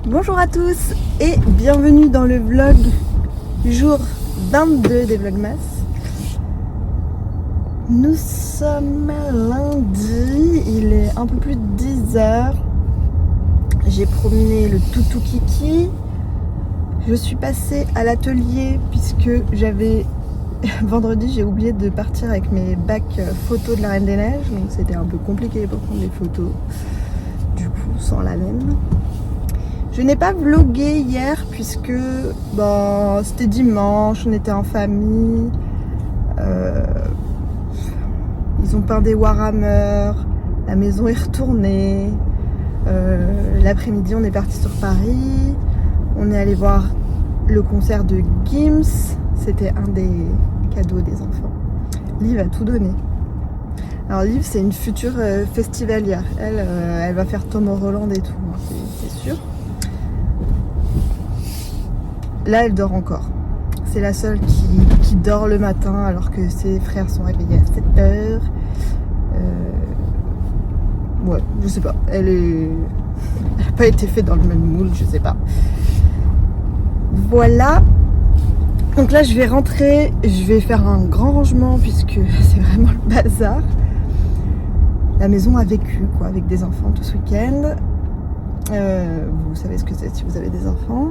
Bonjour à tous et bienvenue dans le vlog jour 22 des Vlogmas. Nous sommes lundi, il est un peu plus de 10h. J'ai promené le toutou Kiki. Je suis passée à l'atelier puisque vendredi j'ai oublié de partir avec mes bacs photos de la Reine des Neiges, donc c'était un peu compliqué pour prendre les photos, du coup sans la laine. Je n'ai pas vlogué hier puisque c'était dimanche, on était en famille, ils ont peint des Warhammer, la maison est retournée, l'après-midi on est parti sur Paris, on est allé voir le concert de Gims, c'était un des cadeaux des enfants. Liv a tout donné. Alors Liv c'est une future festivalière, elle va faire Tomorrowland et tout, c'est sûr. Là, elle dort encore. C'est la seule qui dort le matin alors que ses frères sont réveillés à 7h. Ouais, je sais pas. Elle n'a pas été faite dans le même moule, je sais pas. Voilà. Donc là, je vais rentrer. Je vais faire un grand rangement puisque c'est vraiment le bazar. La maison a vécu, quoi, avec des enfants tout ce week-end. Vous savez ce que c'est si vous avez des enfants.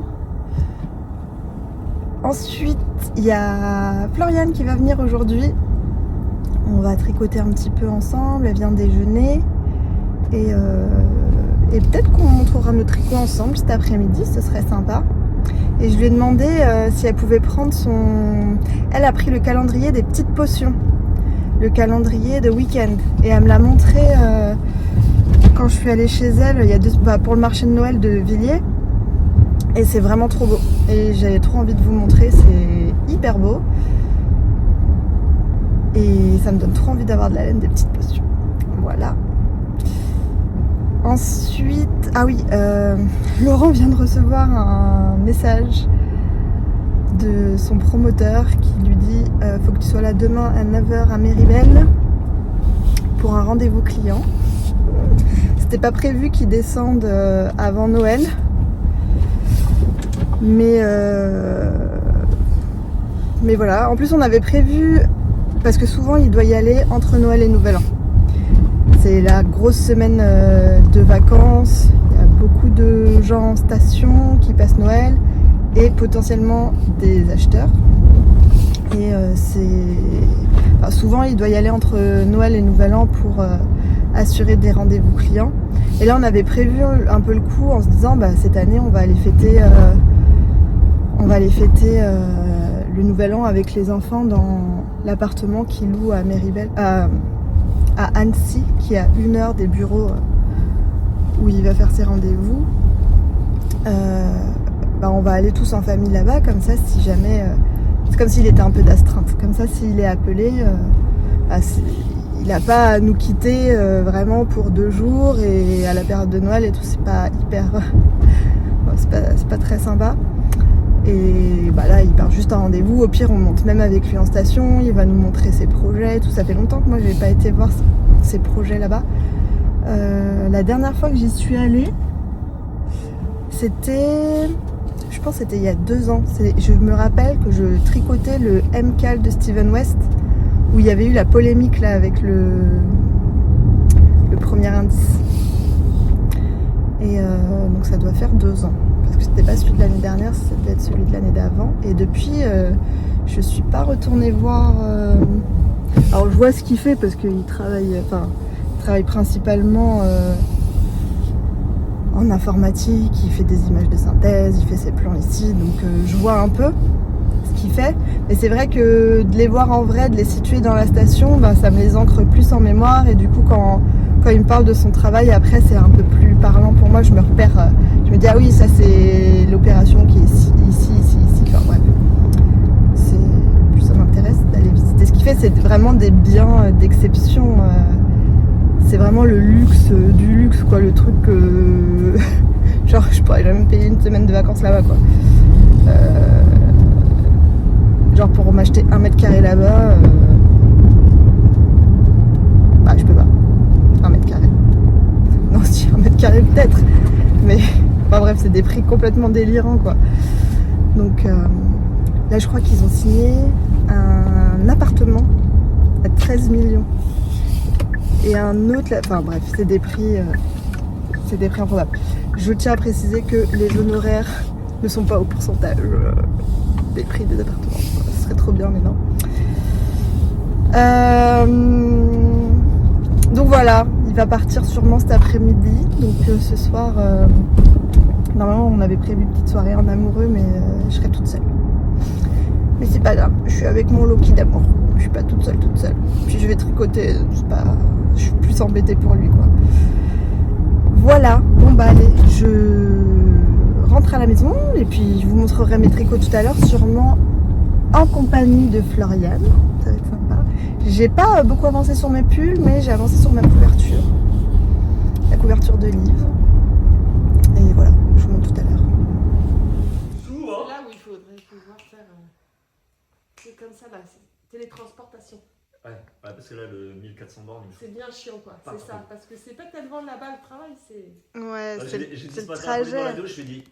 Ensuite, il y a Floriane qui va venir aujourd'hui. On va tricoter un petit peu ensemble. Elle vient déjeuner. Et peut-être qu'on montrera nos tricots ensemble cet après-midi. Ce serait sympa. Et je lui ai demandé si elle pouvait prendre son... Elle a pris le calendrier des petites potions. Le calendrier de week-end. Et elle me l'a montré quand je suis allée chez elle pour le marché de Noël de Villiers. Et c'est vraiment trop beau. Et j'avais trop envie de vous montrer, c'est hyper beau. Et ça me donne trop envie d'avoir de la laine des petites potions. Voilà. Ensuite, Laurent vient de recevoir un message de son promoteur qui lui dit faut que tu sois là demain à 9h à Méribel pour un rendez-vous client. C'était pas prévu qu'il descende avant Noël. Mais voilà, en plus on avait prévu, parce que souvent il doit y aller entre Noël et Nouvel An. C'est la grosse semaine de vacances, il y a beaucoup de gens en station qui passent Noël et potentiellement des acheteurs. Et souvent il doit y aller entre Noël et Nouvel An pour assurer des rendez-vous clients. Et là on avait prévu un peu le coup en se disant cette année on va aller fêter... le nouvel an avec les enfants dans l'appartement qu'il loue à Méribel, à Annecy, qui est à 1 heure des bureaux où il va faire ses rendez-vous. On va aller tous en famille là-bas, comme ça si jamais... c'est comme s'il était un peu d'astreinte. Comme ça s'il est appelé, il n'a pas à nous quitter vraiment pour 2 jours et à la période de Noël et tout, c'est pas hyper... c'est pas très sympa. Et là il part juste en rendez-vous, au pire on monte même avec lui en station, il va nous montrer ses projets, tout. Ça fait longtemps que moi j'ai pas été voir ses projets là-bas. La dernière fois que j'y suis allée, c'était, je pense que c'était il y a 2 ans. Je me rappelle que je tricotais le M-Cal de Steven West, où il y avait eu la polémique là avec le premier indice. Et donc ça doit faire 2 ans. Parce que c'était pas celui de l'année dernière, ça devait être celui de l'année d'avant. Et depuis, je suis pas retournée voir... Alors je vois ce qu'il fait parce qu'il travaille, principalement en informatique, il fait des images de synthèse, il fait ses plans ici, donc je vois un peu ce qu'il fait. Mais c'est vrai que de les voir en vrai, de les situer dans la station, ça me les ancre plus en mémoire. Et du coup, quand il me parle de son travail, après c'est un peu plus parlant pour moi, je me repère... Je me dis, ah oui, ça c'est l'opération qui est ici. Enfin bref. Plus ça m'intéresse d'aller visiter ce qu'il fait. C'est vraiment des biens d'exception. C'est vraiment le luxe du luxe, quoi. Le truc que... Genre, je pourrais jamais me payer une semaine de vacances là-bas, quoi. Genre, pour m'acheter 1 mètre carré là-bas... je peux pas. 1 mètre carré. Non, si, 1 mètre carré peut-être. Mais Enfin bref, c'est des prix complètement délirants, quoi. Donc là, je crois qu'ils ont signé un appartement à 13 millions. Et un autre, enfin bref, c'est des prix improbables. Je tiens à préciser que les honoraires ne sont pas au pourcentage des prix des appartements. Ce serait trop bien, mais non. Donc voilà, il va partir sûrement cet après-midi. Donc ce soir, normalement on avait prévu une petite soirée en amoureux, mais je serai toute seule. Mais c'est pas grave, je suis avec mon Loki d'amour. Je suis pas toute seule. Puis je vais tricoter, je suis plus embêtée pour lui, quoi. Voilà, bon bah allez, je rentre à la maison et puis je vous montrerai mes tricots tout à l'heure, sûrement en compagnie de Floriane. Ça va être sympa. J'ai pas beaucoup avancé sur mes pulls, mais j'ai avancé sur ma couverture. La couverture de livre. Et voilà, je vous montre tout à l'heure. C'est là où il faudrait pouvoir faire c'est comme ça là, c'est télétransportation. Ouais, parce que là, le 1400 bornes, C'est bien chiant quoi, Pas c'est trop. ça. Parce que c'est pas tellement là-bas le travail, c'est. Ouais, j'ai dit c'est ce le matin à Pauline dans la trajet. vidéo, je lui ai dit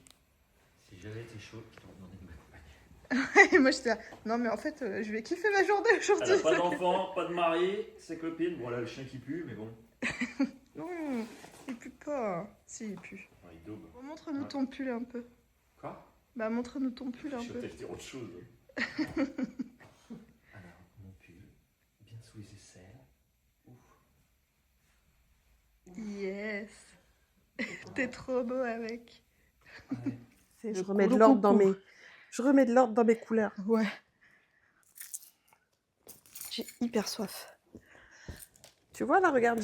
si j'avais été chaud, je t'aurais demandé de m'accompagner. Et moi j'étais là, non mais en fait, je vais kiffer ma journée aujourd'hui. Elle a pas d'enfant, pas de mari, ses copines. Bon, là, le chien qui pue, mais bon. Non, il pue pas. Si, il pue. Ouais, il daube. Bon, montre-nous Ouais. ton pull un peu. Quoi Bah montre-nous ton pull un Je vais peu. peut-être dire autre chose. Alors, mon pull, bien sous les aisselles. Ouf. Yes. T'es trop beau avec. Ouais. C'est Je le remets de coucou. l'ordre dans mes couleurs. Ouais. J'ai hyper soif. Tu vois là, regarde,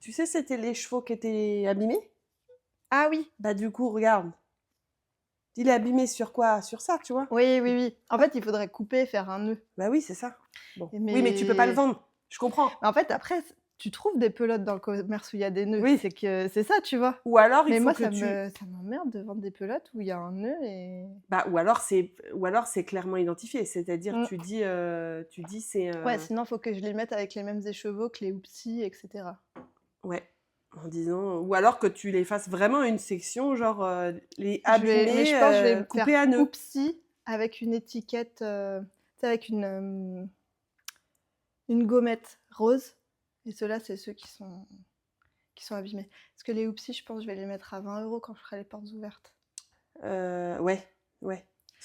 tu sais, c'était les chevaux qui étaient abîmés. Ah oui. Bah du coup, regarde. Il est abîmé sur quoi? Sur ça, tu vois? Oui. En fait, il faudrait couper, faire un nœud. Bah oui, c'est ça. Bon. Mais- Oui, mais tu peux pas le vendre. Je comprends. En fait, après, tu trouves des pelotes dans le commerce où il y a des nœuds. Oui. C'est ça, tu vois. Ou alors, Mais il faut moi, que ça m'emmerde de vendre des pelotes où il y a un nœud et... Bah, ou alors c'est clairement identifié. C'est-à-dire, Mm. tu dis c'est... Ouais, sinon, il faut que je les mette avec les mêmes écheveaux que les houpsis, etc. Ouais. En disant... Ou alors que tu les fasses vraiment une section, genre les Mais abîmés, je pense que je vais coupés faire à nœuds. houpsi avec une étiquette, tu sais, avec une gommette rose. Et ceux-là, c'est ceux qui sont abîmés. Parce que les houpsis, je pense que je vais les mettre à 20 € quand je ferai les portes ouvertes. Ouais.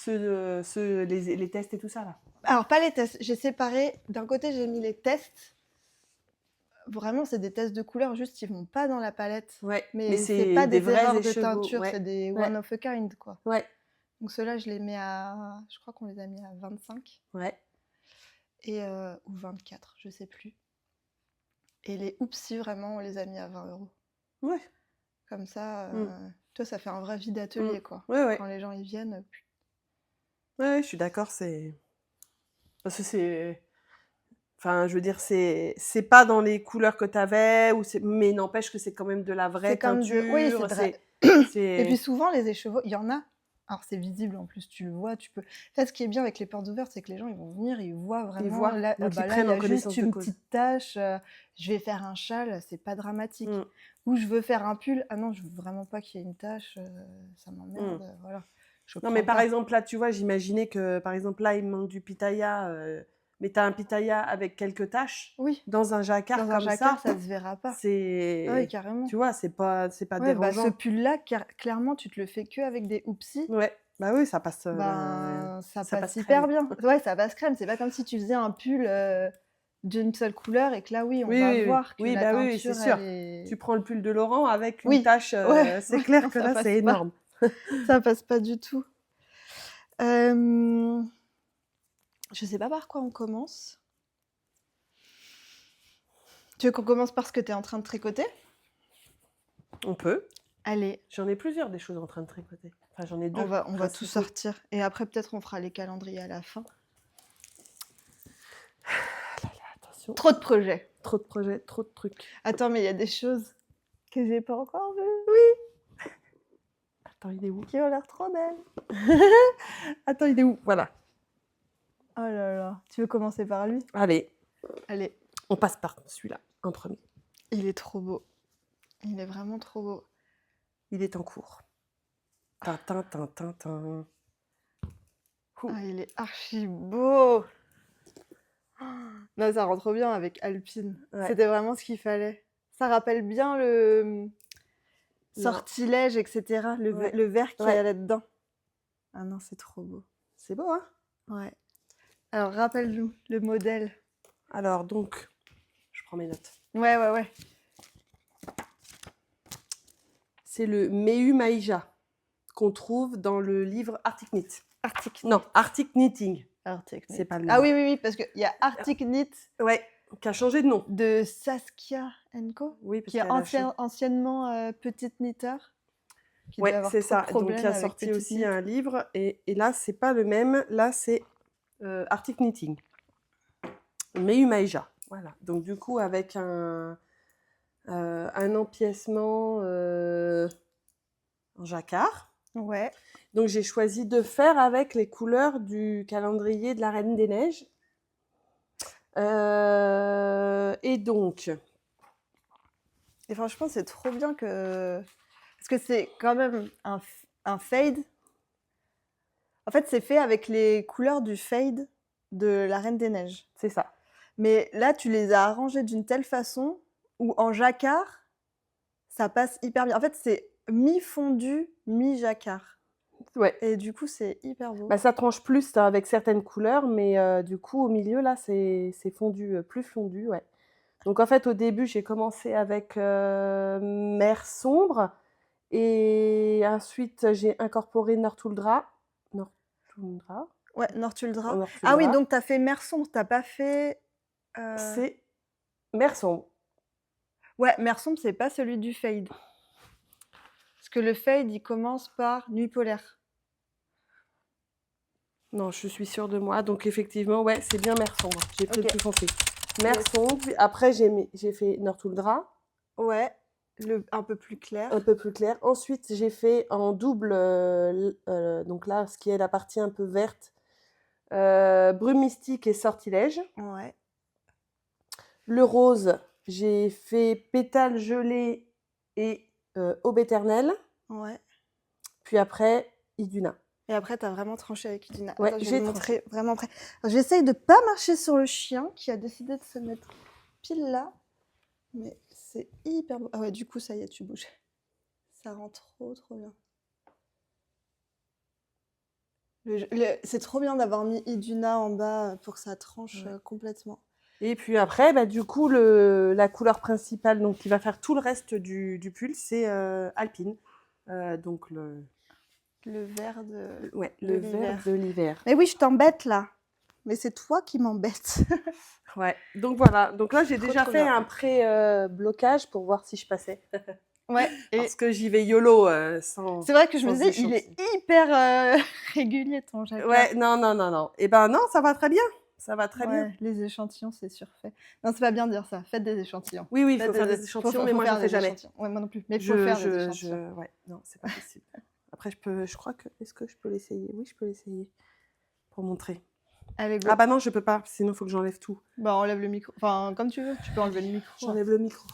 Les tests et tout ça, là. Alors, pas les tests. J'ai séparé. D'un côté, j'ai mis les tests. Vraiment, c'est des tests de couleurs. Juste, ils vont pas dans la palette. Ouais. Mais c'est pas des vrais erreurs de écheveaux. teinture. Ouais. C'est des Ouais. one of a kind, quoi. Ouais. Donc, ceux-là, je les mets à... Je crois qu'on les a mis à 25. Ouais. Et, ou 24, je sais plus. Et les houpsis, vraiment, on les a mis à 20 €. Ouais. Comme ça, toi, ça fait un vrai vide atelier, quoi. Ouais. Quand les gens y viennent. Ouais, je suis d'accord, parce que c'est... Enfin, je veux dire, c'est pas dans les couleurs que t'avais, mais n'empêche que c'est quand même de la vraie C'est comme teinture. oui, c'est vrai. c'est- Et puis souvent, les écheveaux, il y en a. Alors, c'est visible, en plus, tu le vois, tu peux... En fait, ce qui est bien avec les portes ouvertes, c'est que les gens, ils vont venir, ils voient vraiment... voient, là, donc ils là, prennent il y en a juste connaissance de une cause. petite tache, je vais faire un châle, c'est pas dramatique. Mm. Ou je veux faire un pull, ah non, je veux vraiment pas qu'il y ait une tache, ça m'emmerde, voilà. Je Non, mais prends par pas. exemple, là, tu vois, j'imaginais que, par exemple, là, il me manque du pitaya, mais t'as un pitaya avec quelques taches Oui, dans un jacquard dans un comme jacquard, ça se verra pas. c'est... Oui, carrément. Tu vois, c'est pas Ouais, bah, dérangeant. ce pull-là, clairement, tu te le fais que avec des houpsis. Ouais, bah oui, ça passe... Ça ça passe passe hyper crème. bien. Ouais, ça passe crème. C'est pas comme si tu faisais un pull d'une seule couleur et que là, oui, on Oui, va oui, voir que oui, la bah oui, teinture, c'est sûr. elle est... Tu prends le pull de Laurent avec une Oui, tache, ouais, c'est ouais, clair non, que ça là, passe c'est pas. énorme. Ça passe pas du tout. Je sais pas par quoi on commence. Tu veux qu'on commence par ce que tu es en train de tricoter? On peut. Allez, J'en ai plusieurs des choses en train de tricoter. Enfin, j'en ai deux. on va tout principaux. sortir. Et après, peut-être, on fera les calendriers à la fin. Attention. Trop de projets. Trop de projets, trop de trucs. Attends, mais il y a des choses que j'ai pas encore vues. Attends, il est où? Qui ont l'air trop belles. Attends, il est où? Voilà. Oh là là. Tu veux commencer par lui? Allez, Allez. on passe par celui-là, en premier. Il est trop beau. Il est vraiment trop beau. Il est en cours. Tintin, tintin, tintin. Ah, il est archi beau. Non, ça rend trop bien avec Alpine. Ouais. C'était vraiment ce qu'il fallait. Ça rappelle bien le sortilège, etc. Ouais. Le verre qu'il y Ouais. a là-dedans. Ah non, c'est trop beau. C'est beau, hein? Ouais. Alors, rappelle-nous le modèle. Alors, donc, je prends mes notes. Ouais. C'est le Meu Maija qu'on trouve dans le livre Arctic Knit. Non, Arctic Knitting. Arctic Knit. C'est pas le Ah même. oui, parce qu'il y a Arctic Knit Ouais, qui a changé de nom. de Saskia Co, Oui, parce qui est qu'elle a changé. anciennement Petite Knitteur. Qui Ouais, devait avoir c'est trop de ça. Donc, problèmes il a avec sorti Petite aussi Knit. un livre. Et là, c'est pas le même. Là, c'est Arctic Knitting. Meu Maija. Voilà. Donc, du coup, avec un empiècement en jacquard. Ouais. Donc, j'ai choisi de faire avec les couleurs du calendrier de la Reine des Neiges. Et donc, Et franchement, c'est trop bien que... Parce que c'est quand même un fade. En fait, c'est fait avec les couleurs du fade de la Reine des Neiges. c'est ça. Mais là, tu les as arrangés d'une telle façon où en jacquard, ça passe hyper bien. En fait, c'est mi-fondu, mi-jacquard. Ouais. Et du coup, c'est hyper beau. Bah, ça tranche plus avec certaines couleurs, mais du coup, au milieu, là, c'est fondu, plus fondu, ouais. Donc, en fait, au début, j'ai commencé avec mer sombre. Et ensuite, j'ai incorporé Northuldra. Ouais, Northuldra. Northuldra. Ah oui, donc tu as fait mer sombre, tu n'as pas fait... C'est mer sombre. Ouais, mer sombre, c'est pas celui du fade. Parce que le fade, il commence par nuit polaire. Non, je suis sûre de moi. Donc, effectivement, ouais, c'est bien mer sombre. J'ai pris Ok. le plus foncé. Mer Yes. sombre. Puis après, j'ai fait Northuldra. Ouais, un peu plus clair. Un peu plus clair. Ensuite, j'ai fait en double, donc là, ce qui est la partie un peu verte, brume mystique et sortilège. Ouais. Le rose, j'ai fait pétale gelée et aube éternelle. Ouais. Puis après, Iduna. Et après, tu as vraiment tranché avec Iduna. Ouais, Attends, je vais j'ai te montrer vraiment près. J'essaye de pas marcher sur le chien qui a décidé de se mettre pile là. Mais c'est hyper beau. Ah ouais, du coup, ça y est, tu bouges. Ça rend trop bien. C'est trop bien d'avoir mis Iduna en bas pour que ça tranche Ouais. complètement. Et puis après, bah, du coup, la couleur principale, donc qui va faire tout le reste du pull, c'est Alpine. Donc Le vert de... ouais, de le l'hiver. vert de l'hiver. Mais oui, je t'embête là. Mais c'est toi qui m'embête. Ouais, donc voilà. Donc là, j'ai Trop, déjà trop fait bien. un pré-blocage pour voir si je passais. Ouais, et Parce que j'y vais YOLO sans... c'est vrai que je me sans disais, il est échantillon. hyper régulier ton jacquard. Ouais, non. Et ben non, ça va très bien. Ça va très bien. Ouais, les échantillons, c'est surfait. Non, c'est pas bien de dire ça. Faites des échantillons. Oui, il Faites faut faire des échantillons, mais moi, je faire ne des fais jamais. échantillons. Ouais, moi non plus. Mais il faut faire des échantillons. Ouais, non, c'est pas possible. Après, je crois que... Est-ce que je peux l'essayer? Oui, je peux l'essayer. Pour montrer. Allez, go. Ah bah non, je peux pas. Sinon, il faut que j'enlève tout. Bah, enlève le micro. Enfin, comme tu veux. Tu peux enlever le micro. J'enlève le micro.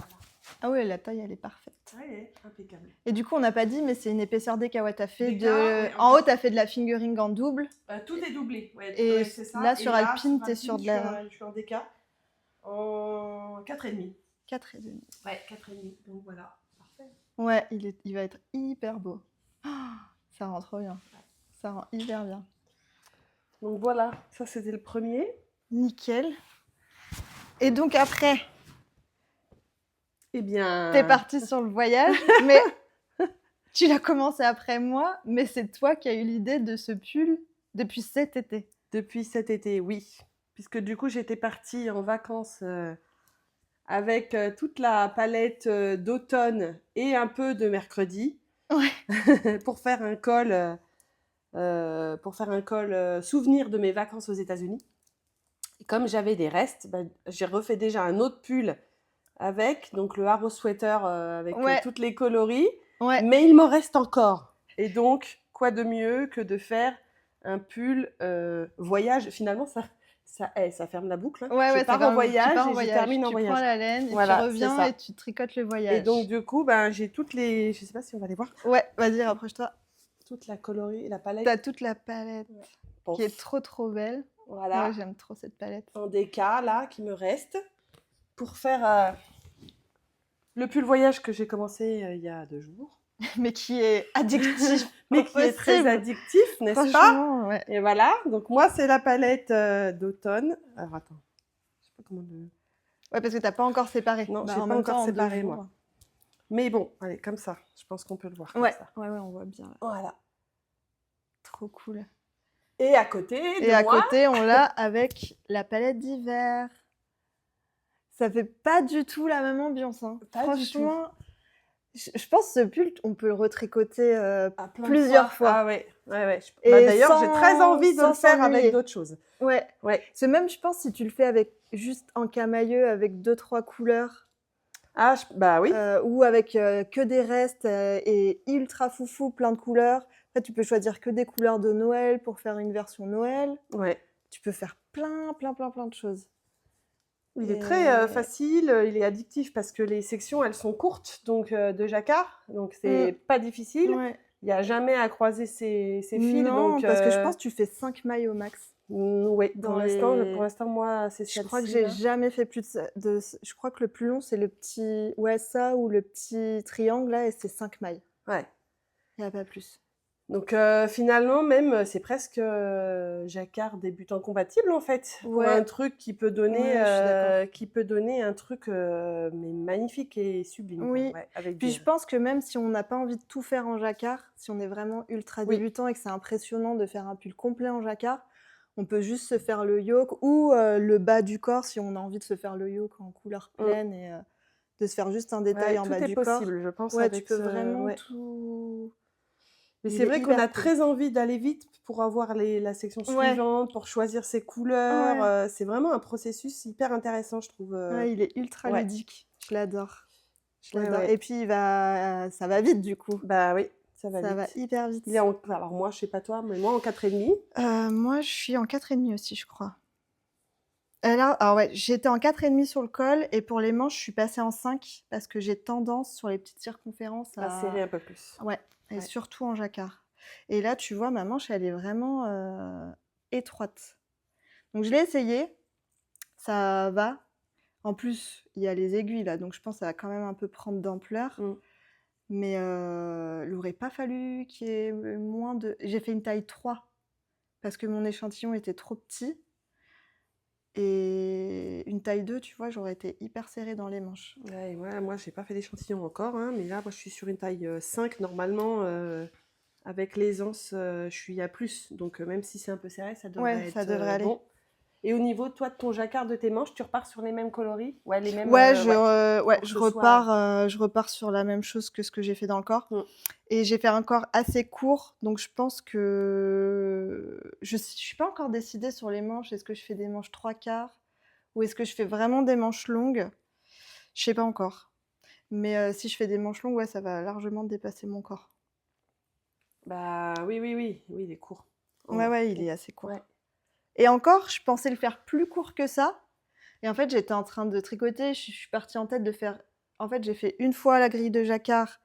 Ah ouais, la taille, elle est parfaite. Ouais, impeccable. Et du coup, on n'a pas dit, mais c'est une épaisseur d'écart. Ouais, t'as fait D'écart, ouais, en haut, t'as fait de la fingering en double. Tout est doublé. Ouais, Et ouais, c'est ça. là, sur Alpine, t'es Alpine, sur de la... Je suis en DK en 4,5. 4,5. Ouais, 4,5. Donc voilà. Parfait. Ouais, il va être hyper beau. Oh, ça rend trop bien. Ça rend hyper bien. Donc voilà, ça c'était le premier. Nickel. Et donc après, Eh bien... t'es parti sur le voyage, mais tu l'as commencé après moi, mais c'est toi qui as eu l'idée de ce pull depuis cet été. Depuis cet été, oui. Puisque du coup, j'étais partie en vacances avec toute la palette d'automne et un peu de mercredi. Ouais. pour faire un col, souvenir de mes vacances aux États-Unis. Et comme j'avais des restes, bah, j'ai refait déjà un autre pull avec, donc le Haro Sweater avec Ouais. toutes les coloris. Ouais. Mais il m'en reste encore. Et donc, quoi de mieux que de faire un pull voyage. Finalement, ça ferme la boucle. Hein. Ouais, je pars en voyage et je termine en Tu voyage. prends la laine, et Voilà, tu c'est reviens ça. et tu tricotes le voyage. Et donc, du coup, ben, j'ai toutes les... Je sais pas si on va les voir. Ouais, vas-y, rapproche-toi. toute la coloris, la palette. T'as toute la palette Bon, qui est trop belle. voilà, Moi, j'aime trop cette palette. en déca là qui me reste pour faire le pull voyage que j'ai commencé il y a 2 jours, Mais qui est addictif. mais qui est très Possible. addictif, n'est-ce pas? Franchement, ouais. Et voilà, donc moi c'est la palette d'automne. Alors attends, je sais pas comment le... Ouais, parce que t'as pas encore séparé. Non, Bah, j'ai en pas même encore temps, en 2 séparé, jours. moi. Mais bon, allez, comme ça, je pense qu'on peut le voir comme Ouais, ça. ouais, on voit bien. Là. Voilà. Trop cool. Et à côté de Et à moi, côté, on l'a avec la palette d'hiver. Ça fait pas du tout la même ambiance. Hein. Pas du Franchement, je pense que ce pull, on peut le retricoter à plein de plusieurs fois. Ah ouais, ouais. Et Bah, d'ailleurs, sans- j'ai très envie de sans le faire s'ennuyer. avec d'autres choses. Ouais. Ouais. C'est même, je pense, si tu le fais avec juste en camailleux, avec 2-3 couleurs, Ah, bah oui. ou avec que des restes et ultra foufou, plein de couleurs. Après, tu peux choisir que des couleurs de Noël pour faire une version Noël. Ouais. Tu peux faire plein de choses. Il est Et- très facile, il est addictif parce que les sections, elles sont courtes, donc de jacquard, donc c'est pas difficile. Ouais. Il n'y a jamais à croiser ces fils. Non, donc, parce que je pense que tu fais 5 mailles au max. Oui, dans pour l'instant, moi, c'est Je celle-ci. crois que j'ai là. jamais fait plus de... Je crois que le plus long, c'est le petit... Ouais, ça, ou le petit triangle, là, et c'est 5 mailles. Ouais. Il n'y a pas plus. Donc finalement, même, c'est presque jacquard débutant compatible en fait. Pour Ouais. un truc qui peut donner, Ouais, je suis d'accord. qui peut donner un truc mais magnifique et sublime. quoi. Oui. Ouais, avec Puis des... je pense que même si on n'a pas envie de tout faire en jacquard, si on est vraiment ultra Oui. débutant et que c'est impressionnant de faire un pull complet en jacquard, on peut juste se faire le yoke ou le bas du corps si on a envie de se faire le yoke en couleur pleine et de se faire juste un détail Ouais, en tout bas est du possible, corps. je pense. Ouais, avec tu peux ce... vraiment ouais. tout... Mais Il c'est est vrai qu'on hyper a cool. très envie d'aller vite pour avoir la section Ouais. suivante, pour choisir ses couleurs. Ouais. C'est vraiment un processus hyper intéressant, je trouve. Ouais, il est ultra ouais. ludique. Je l'adore. Je Ouais, l'adore. ouais. Et puis, ça va vite du coup. Bah oui, ça va Ça vite. va hyper vite. Il est en... Alors moi, je sais pas toi, mais moi en 4,5. Moi, je suis en 4,5 aussi, je crois. Alors ouais, j'étais en 4,5 sur le col et pour les manches, je suis passée en 5 parce que j'ai tendance sur les petites circonférences À serrer un peu plus. Ouais, et Ouais. surtout en jacquard. Et là, tu vois, ma manche, elle est vraiment étroite. Donc je l'ai essayé, ça va. En plus, il y a les aiguilles là, donc je pense que ça va quand même un peu prendre d'ampleur. Mais il n'aurait pas fallu qu'il y ait moins de... J'ai fait une taille 3 parce que mon échantillon était trop petit. Et une taille 2, tu vois, j'aurais été hyper serrée dans les manches. Ouais, et moi, j'ai pas fait d'échantillon encore, hein, mais là, moi, je suis sur une taille 5 normalement. Avec l'aisance, je suis à plus. Donc, même si c'est un peu serré, ça devrait Ouais, ça être devrait aller. bon. Et au niveau, toi, de ton jacquard de tes manches, tu repars sur les mêmes coloris? Ouais, les mêmes. Ouais, pour que je ce soit- repars sur la même chose que ce que j'ai fait dans le corps. Mm. Et j'ai fait un corps assez court, donc je pense que je suis pas encore décidée sur les manches. Est-ce que je fais des manches 3/4 ou est-ce que je fais vraiment des manches longues? Je sais pas encore. Mais si je fais des manches longues, ouais, ça va largement dépasser mon corps. Bah oui, il est court. Ouais, il est assez court. Ouais. Et encore, je pensais le faire plus court que ça. Et en fait, j'étais en train de tricoter. Je suis partie en tête de faire... En fait, j'ai fait une fois la grille de jacquard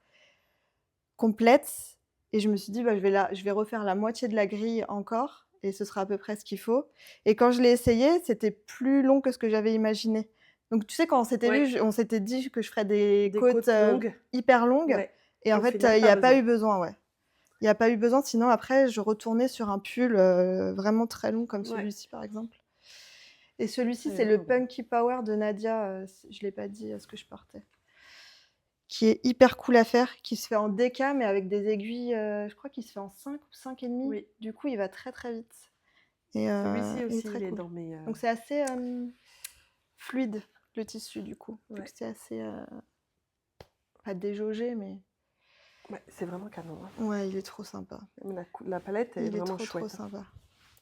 complète. Et je me suis dit, bah, je vais refaire la moitié de la grille encore. Et ce sera à peu près ce qu'il faut. Et quand je l'ai essayé, c'était plus long que ce que j'avais imaginé. Donc, tu sais, quand on s'était vu, on s'était dit que je ferais des côtes longues. hyper longues. Ouais. Et en Au fait, final, il n'y a pas besoin. eu besoin, ouais. Il n'y a pas eu besoin, sinon après, je retournais sur un pull vraiment très long comme celui-ci, par exemple. Et celui-ci, c'est le Punky Power de Nadia, je ne l'ai pas dit ce que je portais, qui est hyper cool à faire, qui se fait en déca, mais avec des aiguilles, je crois qu'il se fait en 5 ou 5,5. Oui. Du coup, il va très très vite. Et, Celui-ci aussi, très il est cool. dans mes... Donc c'est assez fluide, le tissu, du coup. Ouais. Donc c'est assez... pas déjaugé, mais... Ouais, c'est vraiment canon. Hein. Ouais, il est trop sympa. Même la palette, elle est vraiment chouette. Trop sympa.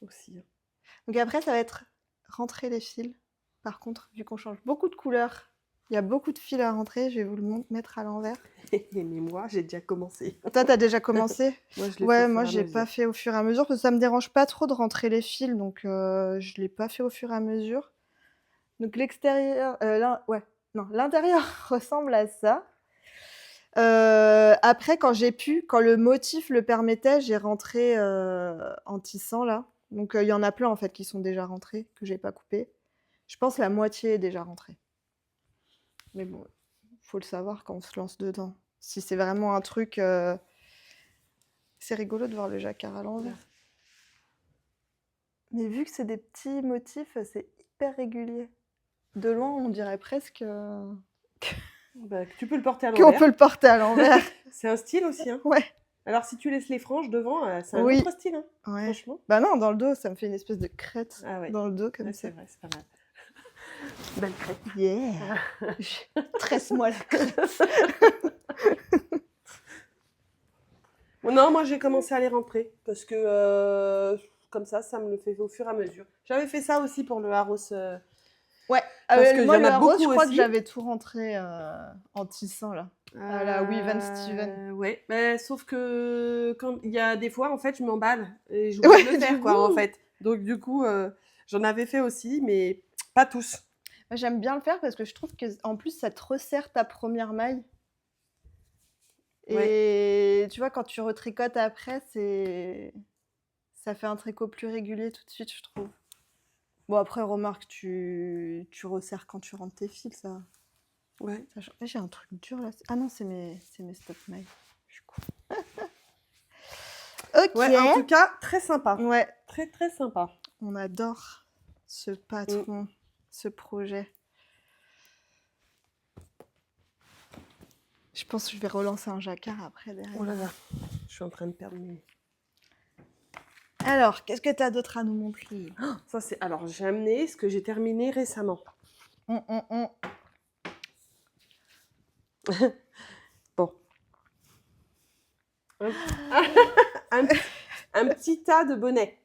Aussi. Donc après, ça va être rentrer les fils. Par contre, vu qu'on change beaucoup de couleurs, il y a beaucoup de fils à rentrer. Je vais vous le mettre à l'envers. Mais moi, j'ai déjà commencé. Toi, t'as déjà commencé? Moi, je l'ai Ouais, fait moi, j'ai pas fait au fur et à mesure parce que ça me dérange pas trop de rentrer les fils, donc je l'ai pas fait au fur et à mesure. Donc l'extérieur, l'intérieur ressemble à ça. Après, quand le motif le permettait, j'ai rentré en tissant là. Donc il y en a plein en fait qui sont déjà rentrés, que j'ai pas coupé. Je pense la moitié est déjà rentrée. Mais bon, faut le savoir quand on se lance dedans. Si c'est vraiment un truc. C'est rigolo de voir le jacquard à l'envers. Mais vu que c'est des petits motifs, c'est hyper régulier. De loin, on dirait presque Bah, que tu peux le porter à qu'on l'envers. peut le porter à l'envers. C'est un style aussi. Hein. Ouais. Alors, si tu laisses les franges devant, c'est un Oui. autre style. Hein, Ouais. franchement. Bah non, dans le dos, ça me fait une espèce de crête Ah ouais. dans le dos comme Ouais, ça. c'est vrai, c'est pas mal. Belle crête. Yeah. Tresse-moi la crête. Bon, non, moi j'ai commencé à les rentrer parce que comme ça me le fait au fur et à mesure. J'avais fait ça aussi pour le Harros. Ouais. Parce que moi, il y en a le Harros, beaucoup je crois que aussi. j'avais tout rentré en tissant là. À la Weave Steven. Ouais, mais sauf que quand il y a des fois en fait je m'emballe et j'oublie de le faire quoi en fait. Donc du coup j'en avais fait aussi mais pas tous. Moi, j'aime bien le faire parce que je trouve que en plus ça te resserre ta première maille. Et tu vois, quand tu retricotes après, ça fait un tricot plus régulier tout de suite, je trouve. Bon, après, remarque, tu resserres quand tu rentres tes fils, ça. Ouais. J'ai un truc dur là. Ah non, c'est mes stop mailles. Je suis con. Ok. Ouais, en tout cas, très sympa. Ouais. Très très sympa. On adore ce patron, ce projet. Je pense que je vais relancer un jacquard après derrière. Oh là là, je suis en train de perdre mes... Alors, qu'est-ce que tu as d'autre à nous montrer? Ça c'est... Alors, j'ai amené ce que j'ai terminé récemment. Bon. Un petit tas de bonnets.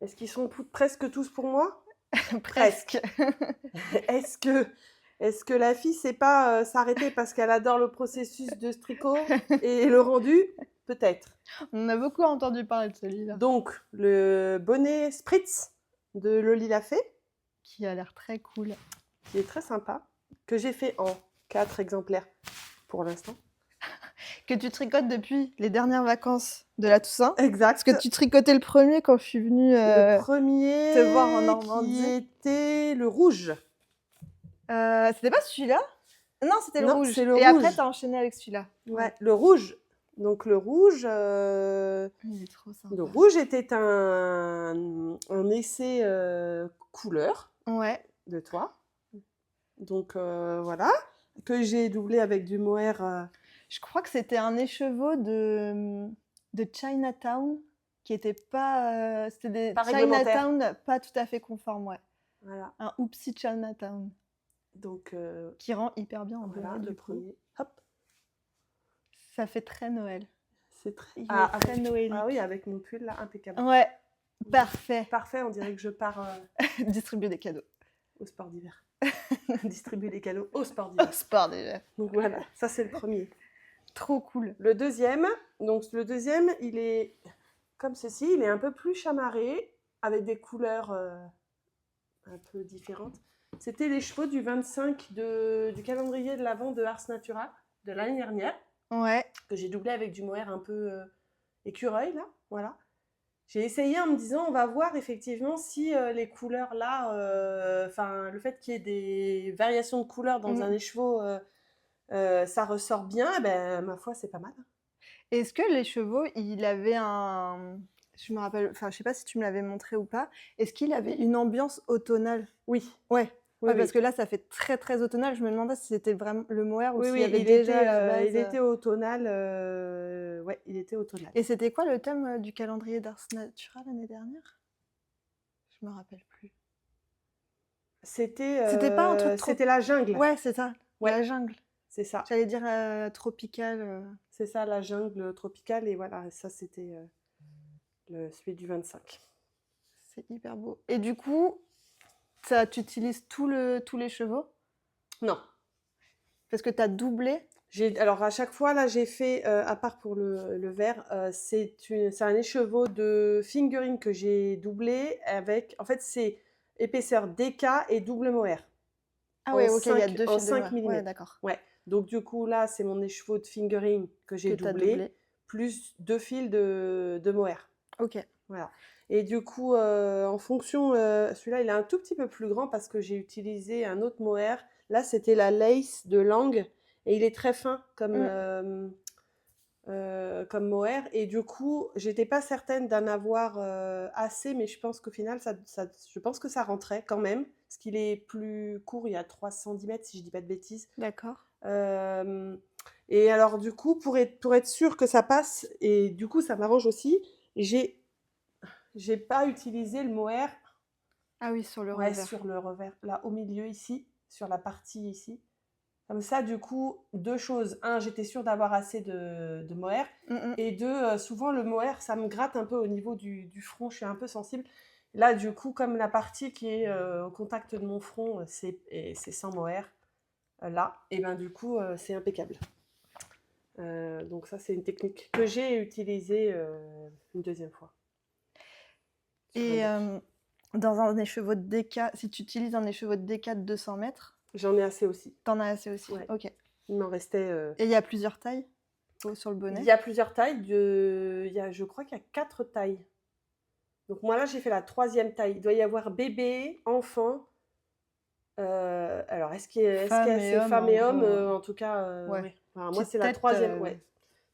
Est-ce qu'ils sont presque tous pour moi? Presque. Est-ce que la fille sait pas s'arrêter parce qu'elle adore le processus de tricot et le rendu? Peut-être. On a beaucoup entendu parler de celui-là. Donc, le bonnet Spritz de Loli Lafay. Qui a l'air très cool. Qui est très sympa. Que j'ai fait en 4 exemplaires pour l'instant. Que tu tricotes depuis les dernières vacances de la Toussaint. Exact. Parce que tu tricotais le premier quand je suis venue le premier te voir en Normandie. qui était le rouge. C'était pas celui-là? Non, c'était le rouge. C'est le Et rouge. après, t'as enchaîné avec celui-là. Ouais, le rouge. Donc le rouge, il est trop sympa. Le rouge était un essai couleur de toi. Donc voilà, que j'ai doublé avec du mohair. Je crois que c'était un écheveau de Chinatown qui était pas... c'était des pas Chinatown pas tout à fait conformes, ouais. Voilà. Un Oopsie Chinatown. Donc qui rend hyper bien en voilà, bonnet, le du coup. premier. Hop. Ça fait très Noël. C'est très, très Noël. Ah oui, avec mon pull là, impeccable. Ouais, parfait. Parfait, on dirait que je pars distribuer des cadeaux. Au sport d'hiver. Distribuer des cadeaux au sport d'hiver. Au sport d'hiver. Donc voilà, ça c'est le premier. Trop cool. Le deuxième, il est comme ceci, il est un peu plus chamarré, avec des couleurs un peu différentes. C'était les chevaux du 25 du calendrier de l'Avent de Ars Natura de l'année dernière. Ouais. Que j'ai doublé avec du mohair un peu écureuil, là, voilà. J'ai essayé en me disant, on va voir effectivement si les couleurs là, le fait qu'il y ait des variations de couleurs dans un écheveau, ça ressort bien, ben, ma foi, c'est pas mal. Est-ce que l'écheveau, il avait un... Je me rappelle, je sais pas si tu me l'avais montré ou pas, est-ce qu'il avait une ambiance automnale? Oui. Ouais. Oui, parce que là, ça fait très très automnal. Je me demandais si c'était vraiment le mohair ou s'il y avait il déjà était, à la base. il était automnal. Il était automnal. Et c'était quoi le thème du calendrier d'Ars Natura l'année dernière? Je me rappelle plus. C'était pas un truc trop... C'était la jungle. Ouais, c'est ça. Ouais. La jungle. C'est ça. J'allais dire tropicale. C'est ça, la jungle tropicale. Et voilà, ça c'était celui du 25. C'est hyper beau. Et du coup... tu utilises tous les chevaux? Non. Parce que tu as doublé? Alors, à chaque fois, là, j'ai fait, à part pour le vert, c'est un écheveau de fingering que j'ai doublé avec... En fait, c'est épaisseur DK et double mohair. Ah ouais, ok, il y a deux en fils 5 de mm. Ouais, d'accord. Ouais. Donc du coup, là, c'est mon écheveau de fingering que j'ai Que t'as doublé, doublé. plus 2 fils de mohair. Ok. Voilà. Et du coup, en fonction, celui-là, il est un tout petit peu plus grand parce que j'ai utilisé un autre mohair. Là, c'était la lace de Lang et il est très fin comme mohair. Et du coup, j'étais pas certaine d'en avoir assez, mais je pense qu'au final, je pense que ça rentrait quand même, parce qu'il est plus court, il y a 3 cm si je dis pas de bêtises. D'accord. Et alors, du coup, pour être sûre que ça passe, et du coup, ça m'arrange aussi, j'ai pas utilisé le mohair Ah oui, sur le ouais, revers. sur le revers, là au milieu ici, sur la partie ici. Comme ça, du coup, 2 choses. Un, j'étais sûre d'avoir assez de mohair. Et 2, souvent le mohair, ça me gratte un peu au niveau du front, je suis un peu sensible. Là, du coup, comme la partie qui est au contact de mon front, c'est sans mohair, là, et ben du coup, c'est impeccable. Donc ça, c'est une technique que j'ai utilisée une deuxième fois. Et dans un écheveau de DK, si tu utilises un écheveau de DK de 200 mètres, J'en ai assez aussi. t'en as assez aussi. Ouais. Ok. Il m'en restait... Et il y a plusieurs tailles sur le bonnet? Il y a plusieurs tailles. Je crois qu'il y a 4 tailles. Donc moi, là, j'ai fait la 3e taille. Il doit y avoir bébé, enfant. Alors, est-ce qu'il y a c'est femmes et hommes en tout cas, Ouais. ouais. Enfin, moi, Petite c'est la tête, 3e, ouais.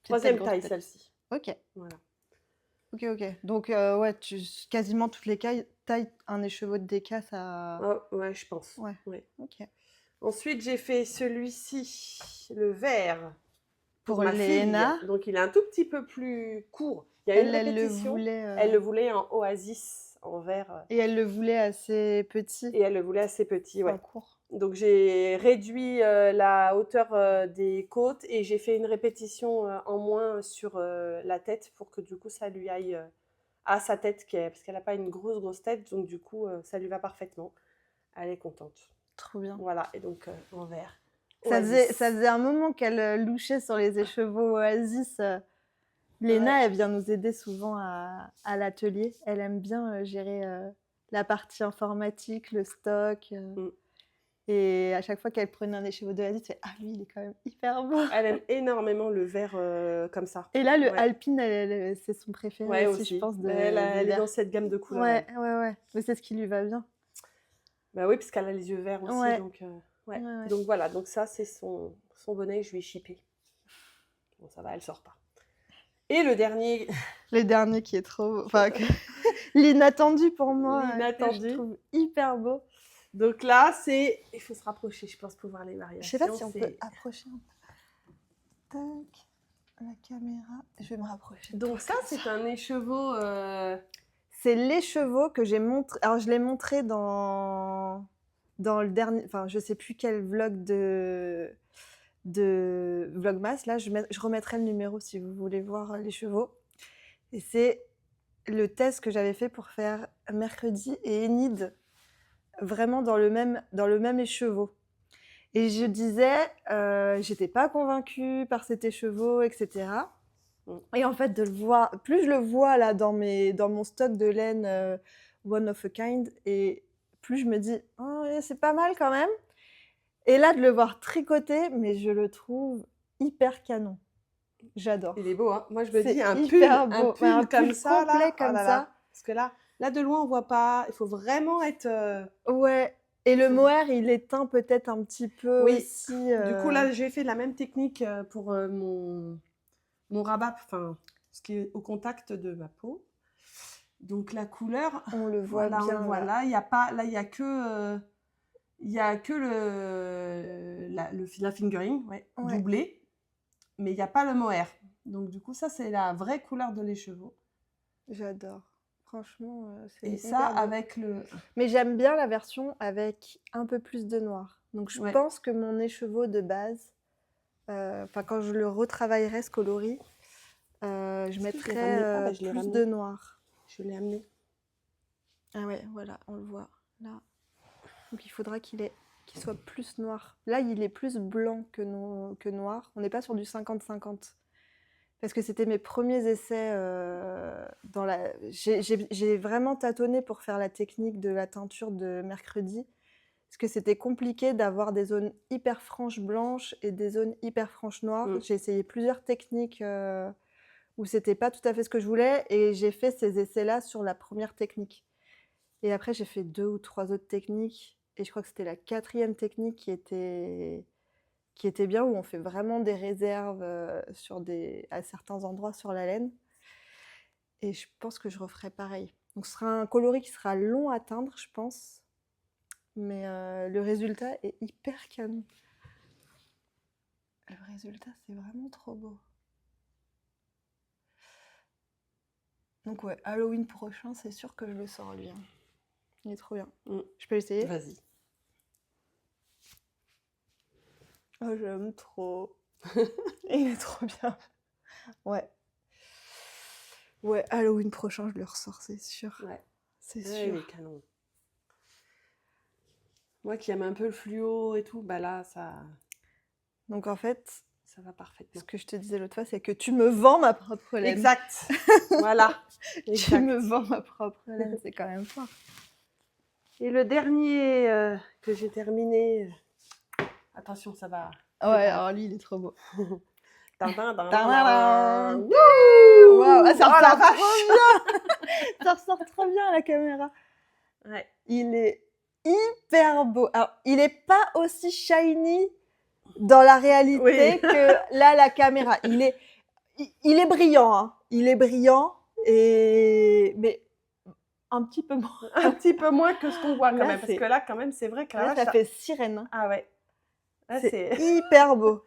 petite 3e tête, grosse taille, tête. celle-ci. Ok. Voilà. Ok. Donc, ouais, quasiment toutes les tailles, un écheveau de DK, ça... Oh, ouais, je pense. Ouais. Ouais. Ok. Ensuite, j'ai fait celui-ci, le vert, Pour ma Léna. fille. Donc, il est un tout petit peu plus court. Il y a une répétition. Elle le voulait en oasis, en vert. Et elle le voulait assez petit. Et elle le voulait assez petit, ouais. Enfin, court. Donc j'ai réduit la hauteur des côtes et j'ai fait une répétition en moins sur la tête pour que du coup ça lui aille à sa tête, parce qu'elle n'a pas une grosse tête, donc du coup ça lui va parfaitement. Elle est contente. Trop bien. Voilà, et donc en vert. Ça faisait un moment qu'elle louchait sur les écheveaux Oasis. Léna, elle vient nous aider souvent à l'atelier. Elle aime bien gérer la partie informatique, le stock. Et à chaque fois qu'elle prenait un écheveau d'Oasis, elle fait « Ah, lui, il est quand même hyper beau !» Elle aime énormément le vert comme ça. Et là, le Alpine, c'est son préféré aussi, je pense. Elle est dans cette gamme de couleurs. Ouais. Mais c'est ce qui lui va bien. Bah oui, parce qu'elle a les yeux verts aussi. Ouais. Donc, donc voilà, donc ça, c'est son bonnet, je lui ai chippé. Bon, ça va, elle sort pas. Et le dernier... Le dernier qui est trop beau. Enfin, l'inattendu pour moi. L'inattendu. Je trouve hyper beau. Donc là, il faut se rapprocher, je pense, pour voir les variations. Je sais pas si on peut approcher un peu. Tac, la caméra. Je vais me rapprocher. Donc ça, c'est un écheveau... C'est l'écheveau que j'ai montré. Alors, je l'ai montré dans le dernier... Enfin, je sais plus quel vlog de Vlogmas. Là, je remettrai le numéro si vous voulez voir les chevaux. Et c'est le test que j'avais fait pour faire Mercredi et Enid, vraiment dans le même écheveau. Et je disais, j'étais pas convaincue par cet écheveau, etc. Et en fait, de le voir, plus je le vois là dans mon stock de laine One of a Kind, et plus je me dis, oh, c'est pas mal quand même. Et là, de le voir tricoter, mais je le trouve hyper canon. J'adore. Il est beau, hein. Moi, je me dis, un pull comme ça, complet là, comme ça. Parce que là, de loin, on voit pas. Il faut vraiment être... Ouais. Et le mohair, il éteint peut-être un petit peu aussi. Du coup, là, j'ai fait la même technique pour mon rabat, enfin, ce qui est au contact de ma peau. Donc, la couleur... On le voit bien. On le voit là. Il n'y a pas... Là, il n'y a que... Il n'y a que la fingering, doublé, mais il n'y a pas le mohair. Donc, du coup, ça, c'est la vraie couleur de l'écheveau. J'adore. Franchement, c'est et ça, avec le... Mais j'aime bien la version avec un peu plus de noir. Donc, je pense que mon écheveau de base, quand je le retravaillerai, ce coloris, je mettrai plus de noir. Je l'ai amené. Ah ouais, voilà, on le voit là. Donc il faudra qu'il soit plus noir. Là, il est plus blanc que noir. On n'est pas sur du 50-50. Parce que c'était mes premiers essais j'ai vraiment tâtonné pour faire la technique de la teinture de Mercredi. Parce que c'était compliqué d'avoir des zones hyper franches blanches et des zones hyper franches noires. J'ai essayé plusieurs techniques où c'était pas tout à fait ce que je voulais et j'ai fait ces essais-là sur la première technique. Et après, j'ai fait 2 ou 3 autres techniques et je crois que c'était la 4e technique qui était bien, où on fait vraiment des réserves à certains endroits sur la laine. Et je pense que je referai pareil. Donc ce sera un coloris qui sera long à atteindre, je pense. Mais le résultat est hyper canon. Le résultat, c'est vraiment trop beau. Donc ouais, Halloween prochain, c'est sûr que je le sors lui. Hein. Il est trop bien. Je peux l'essayer? Vas-y. Oh, j'aime trop. Il est trop bien. Ouais. Ouais, Halloween prochain, je le ressors, c'est sûr. Ouais. C'est Ouais, sûr. il est canon. Moi qui aime un peu le fluo et tout, bah là, Donc en fait, ça va parfaitement. ce que je te disais l'autre fois, c'est que tu me vends ma propre laine. Exact. Voilà. Tu Exact. me vends ma propre laine, c'est quand même fort. Et le dernier que j'ai terminé, attention, ça va. Ouais, alors lui, il est trop beau. Tadadadam. Tadadam. Wouh. Wow, ah, ça Oh la ressort vache. trop bien. Ça ressort trop bien à la caméra. Ouais. Il est hyper beau. Alors, il n'est pas aussi shiny dans la réalité Oui. que là, la caméra. Il est brillant, hein. Il est brillant, mais un petit peu moins. Un petit peu moins que ce qu'on voit quand Là, même. Parce que là, quand même, c'est vrai que là, ça fait sirène. Hein. Ah ouais. Là, C'est hyper beau.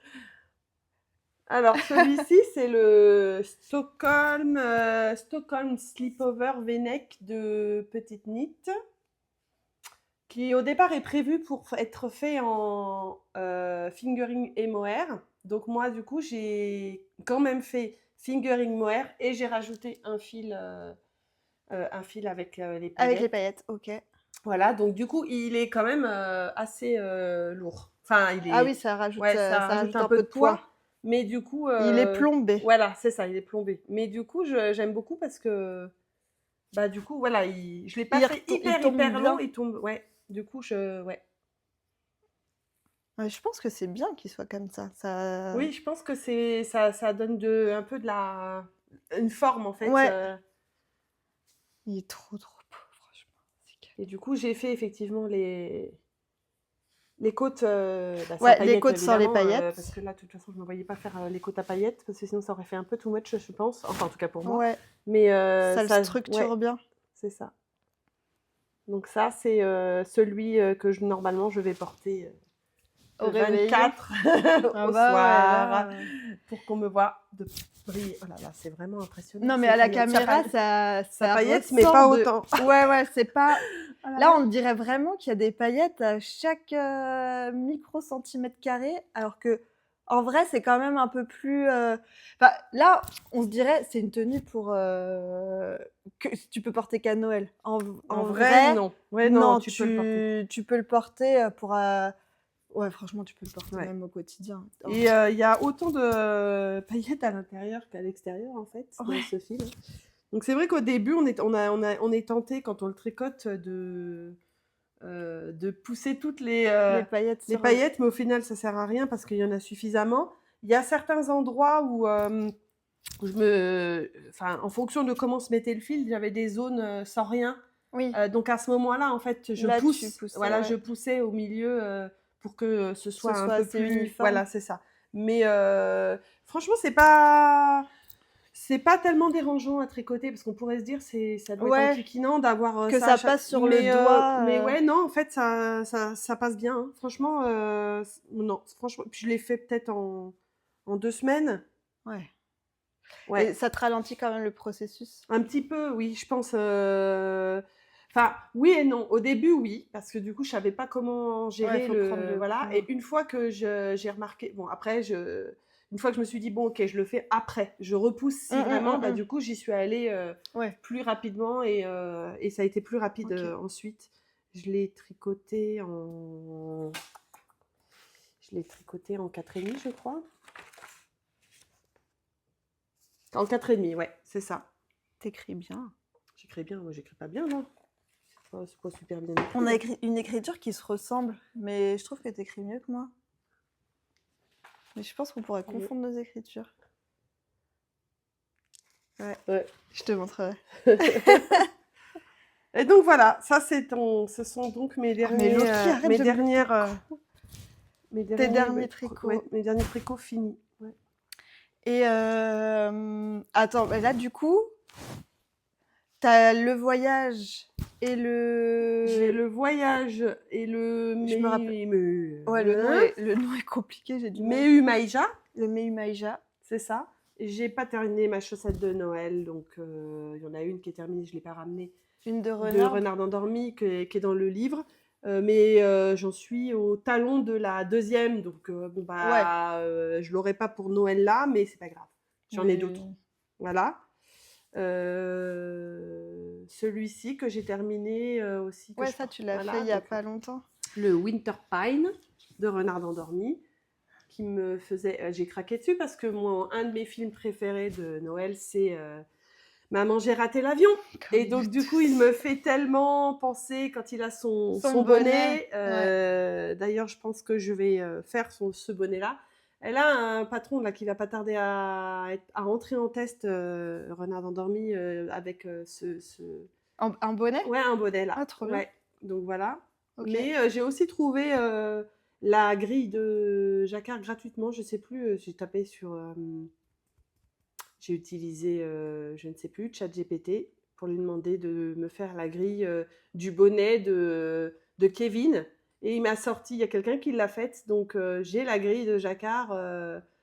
Alors, celui-ci, c'est le Stockholm Slipover V-neck de Petite Knit, qui au départ est prévu pour être fait en fingering et mohair. Donc moi, du coup, j'ai quand même fait fingering mohair et j'ai rajouté un fil avec les paillettes. Avec les paillettes, ok. Voilà, donc du coup, il est quand même assez lourd. Enfin, il est... Ah oui, ça rajoute, ouais, ça rajoute un peu de poids. Mais du coup... Il est plombé. Voilà, c'est ça, il est plombé. Mais du coup, j'aime beaucoup parce que... Bah du coup, voilà, je l'ai pas fait hyper long, il tombe... Ouais, du coup, ouais. Ouais, je pense que c'est bien qu'il soit comme ça. Oui, je pense que ça donne un peu une forme, en fait. Ouais. Il est trop beau, franchement. Et du coup, j'ai fait effectivement les côtes, ouais, les côtes sans les paillettes. parce que là, de toute façon, je ne me voyais pas faire les côtes à paillettes, parce que sinon, ça aurait fait un peu too much, je pense. Enfin, en tout cas pour moi. Ouais. Mais ça le structure bien. C'est ça. Donc ça, c'est celui que normalement, je vais porter au 24 au soir, pour qu'on me voit de briller. Oh là là, c'est vraiment impressionnant. Non, mais à la caméra, ça paillettes, mais pas autant. Ouais, c'est pas... Là, on dirait vraiment qu'il y a des paillettes à chaque micro-centimètre carré, alors que en vrai, c'est quand même un peu plus... Enfin, là, on se dirait, c'est une tenue pour... que tu peux porter qu'à Noël. En vrai, non. Ouais, non, tu peux le porter. Tu peux le porter pour... Ouais, franchement, tu peux le porter même au quotidien. Et il y a autant de paillettes à l'intérieur qu'à l'extérieur, en fait, dans ce fil. Donc, c'est vrai qu'au début, on est tenté, quand on le tricote, de pousser toutes les paillettes, mais au final, ça sert à rien parce qu'il y en a suffisamment. Il y a certains endroits où en fonction de comment se mettait le fil, j'avais des zones sans rien. Oui. Donc, à ce moment-là, en fait, je poussais au milieu... pour que ce soit un peu plus uniforme. Voilà, c'est ça. Mais franchement, c'est pas tellement dérangeant à tricoter, parce qu'on pourrait se dire ça doit être enquiquinant d'avoir que ça passe sur le doigt. Mais ouais, non, en fait, ça passe bien. Hein. Franchement, non, franchement, puis je l'ai fait peut-être en 2 semaines. Ouais. Ouais. Et ça te ralentit quand même le processus? Un petit peu, oui, je pense. Enfin, oui et non. Au début, oui, parce que du coup, je savais pas comment gérer voilà. Et une fois que j'ai remarqué, bon, après, une fois que je me suis dit, bon, ok, je le fais après, je repousse si vraiment, bah, du coup, j'y suis allée plus rapidement et ça a été plus rapide ensuite. Je l'ai tricoté en 4,5, je crois. En 4,5, ouais, c'est ça. T'écris bien. J'écris bien, moi, j'écris pas bien, non. Enfin, c'est pas super bien On a écrit. écrit une écriture qui se ressemble, mais je trouve que tu écris mieux que moi. Mais je pense qu'on pourrait confondre nos écritures. Ouais, Ouais. je te montrerai. Et donc voilà, ça ce sont donc mes derniers, Loki, arrête mes de me dernières, mes Tes derniers tricots. tricots. Ouais, mes derniers tricots finis. Ouais. Et attends, là du coup, t'as le voyage et J'ai le... le voyage et le Je me rappelle. Ouais, le nom est compliqué, j'ai du mal. Meumaija, Le Meumaija. c'est ça. J'ai pas terminé ma chaussette de Noël, donc il y en a une qui est terminée, je l'ai pas ramenée. Une de De renard. Renard endormi qui est dans le livre. Mais j'en suis au talon de la deuxième, donc bon bah je l'aurai pas pour Noël là, mais c'est pas grave. J'en ai d'autres. Voilà. Celui-ci que j'ai terminé aussi. Ouais, ça tu l'as voilà, fait il y a donc, pas longtemps. le Winter Pine de Renard endormi, qui me faisait. J'ai craqué dessus parce que moi, un de mes films préférés de Noël, c'est Maman, j'ai raté l'avion. Comme Et donc, nous du coup, tous. il me fait tellement penser quand il a son Son bonnet. bonnet, D'ailleurs, je pense que je vais faire ce bonnet-là. Elle a un patron là qui va pas tarder à rentrer en test, Renard endormi, avec Un bonnet. Ouais, un bonnet là. Ah, trop bien. Ouais. Donc voilà. Ok. Mais j'ai aussi trouvé la grille de Jacquard gratuitement. Je sais plus, j'ai tapé sur. J'ai utilisé, je ne sais plus, ChatGPT pour lui demander de me faire la grille du bonnet de Kevin. Et il m'a sorti, il y a quelqu'un qui l'a faite, donc j'ai la grille de Jacquard.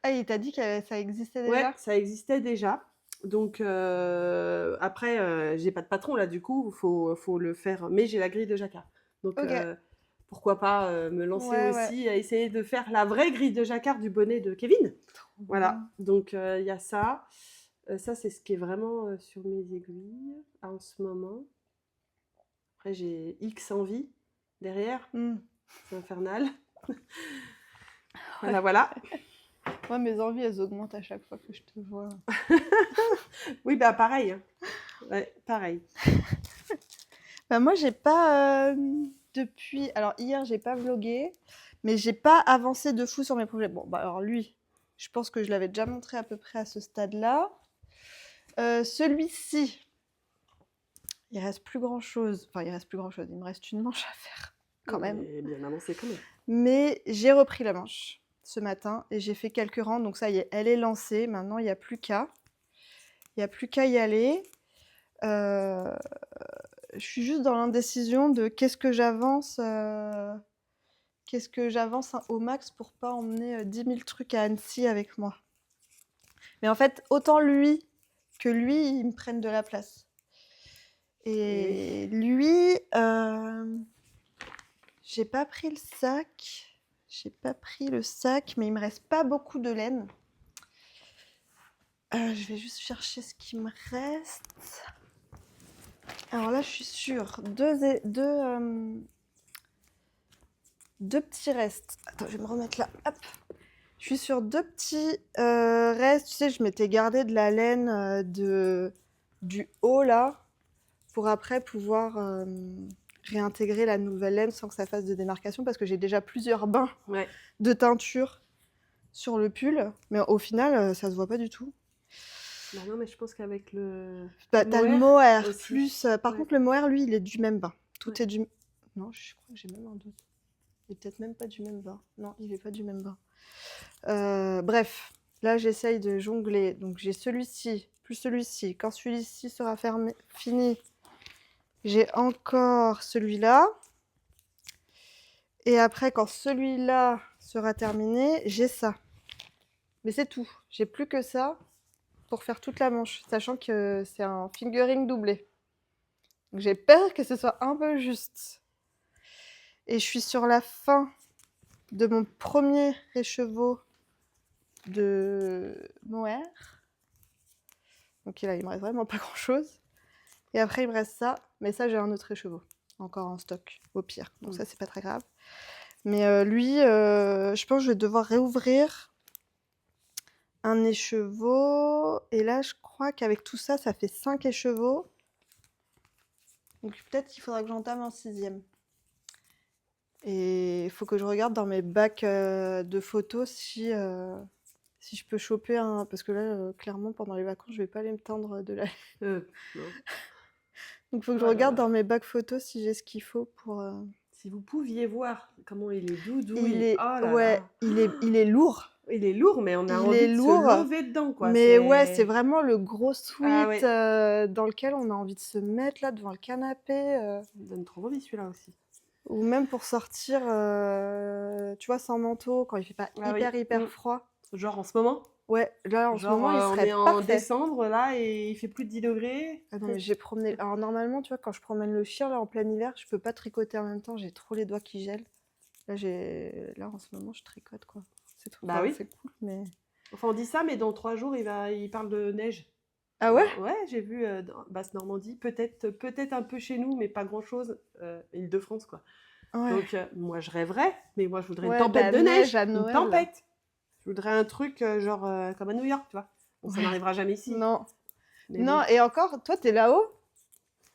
Ah, il t'a dit que ça existait déjà. Ouais, ça existait déjà. Donc après, j'ai pas de patron là, du coup, faut le faire. Mais j'ai la grille de Jacquard. Donc Ok. pourquoi pas me lancer Ouais, aussi à essayer de faire la vraie grille de Jacquard du bonnet de Kevin. Voilà, donc il y a ça. Ça, c'est ce qui est vraiment sur mes aiguilles en ce moment. Après, j'ai X envie derrière. C'est infernal. Voilà, voilà. Moi, mes envies, elles augmentent à chaque fois que je te vois. Oui, bah pareil. Hein. Ouais, pareil. Bah, moi, j'ai pas depuis. Alors hier, j'ai pas vlogué, mais j'ai pas avancé de fou sur mes projets. Bon, bah alors lui, je pense que je l'avais déjà montré à peu près à ce stade-là. Celui-ci, il reste plus grand-chose. Enfin, il reste plus grand-chose. Il me reste une manche à faire quand même. Et bien avancé quand même. Mais j'ai repris la manche ce matin et j'ai fait quelques rangs. Donc ça y est, elle est lancée. Maintenant, il n'y a plus qu'à. Il n'y a plus qu'à y aller. Je suis juste dans l'indécision de qu'est-ce que j'avance au max pour pas emmener 10 000 trucs à Annecy avec moi. Mais en fait, autant lui que lui, ils me prennent de la place. Et lui, j'ai pas pris le sac. Mais il me reste pas beaucoup de laine. Je vais juste chercher ce qui me reste. Alors là, je suis sur deux petits restes. Attends, je vais me remettre là. Hop. Je suis sur deux petits restes. Tu sais, je m'étais gardé de la laine du haut là pour après pouvoir réintégrer la nouvelle laine sans que ça fasse de démarcation parce que j'ai déjà plusieurs bains de teinture sur le pull. Mais au final, ça se voit pas du tout. Bah non, mais je pense qu'avec le. Bah, t'as le mohair aussi. plus. Par contre, le mohair, lui, il est du même bain. Tout est du. Non, je crois que j'ai même un doute. Il est peut-être même pas du même bain. Non, il est pas du même bain. Bref, là, j'essaye de jongler. Donc, j'ai celui-ci, plus celui-ci. Quand celui-ci sera fini, j'ai encore celui-là. Et après, quand celui-là sera terminé, j'ai ça. Mais c'est tout. J'ai plus que ça pour faire toute la manche, sachant que c'est un fingering doublé. Donc j'ai peur que ce soit un peu juste. Et je suis sur la fin de mon premier écheveau de mohair. Donc là, il me reste vraiment pas grand-chose. Et après, il me reste ça. Mais ça, j'ai un autre écheveau, encore en stock, au pire. Donc ça, c'est pas très grave. Mais lui, je pense que je vais devoir réouvrir un écheveau. Et là, je crois qu'avec tout ça, ça fait 5 écheveaux. Donc peut-être qu'il faudra que j'entame en 6e. Et il faut que je regarde dans mes bacs de photos si je peux choper un... Parce que là, clairement, pendant les vacances, je vais pas aller me teindre de la... Non. Donc il faut que je Oh là regarde là. dans mes bacs photos si j'ai ce qu'il faut pour... Si vous pouviez voir comment il est doudou, Il est... oh là Ouais, là. il est lourd. Il est lourd, mais on a Il envie est de lourd, se lever dedans, quoi. mais ouais, c'est vraiment le gros Ah sweat ouais. dans lequel on a envie de se mettre là devant le canapé. Ça me donne trop envie celui-là aussi. Ou même pour sortir, tu vois, sans manteau, quand il fait pas Ah oui. hyper froid. Genre en ce moment. Ouais, là en ce moment, il on serait est en parfait. décembre là et il fait plus de 10 degrés. Ah non, mais j'ai promené. Alors normalement, tu vois, quand je promène le chien là en plein hiver, je peux pas tricoter en même temps, j'ai trop les doigts qui gèlent. Là en ce moment, je tricote quoi. C'est trop Bah oui. c'est cool, mais. Enfin, on dit ça, mais dans 3 jours, il parle de neige. Ah ouais? Ouais, j'ai vu dans Basse-Normandie, peut-être un peu chez nous, mais pas grand-chose. Île-de-France, quoi. Ouais. Donc, moi, je rêverais, mais moi, je voudrais Ouais, une tempête de de neige. à Une Noël. tempête. Je voudrais un truc genre comme à New York, tu vois. Bon, ça Ouais. n'arrivera jamais ici. Non. Mais Non, bon. et encore, toi, t'es là-haut?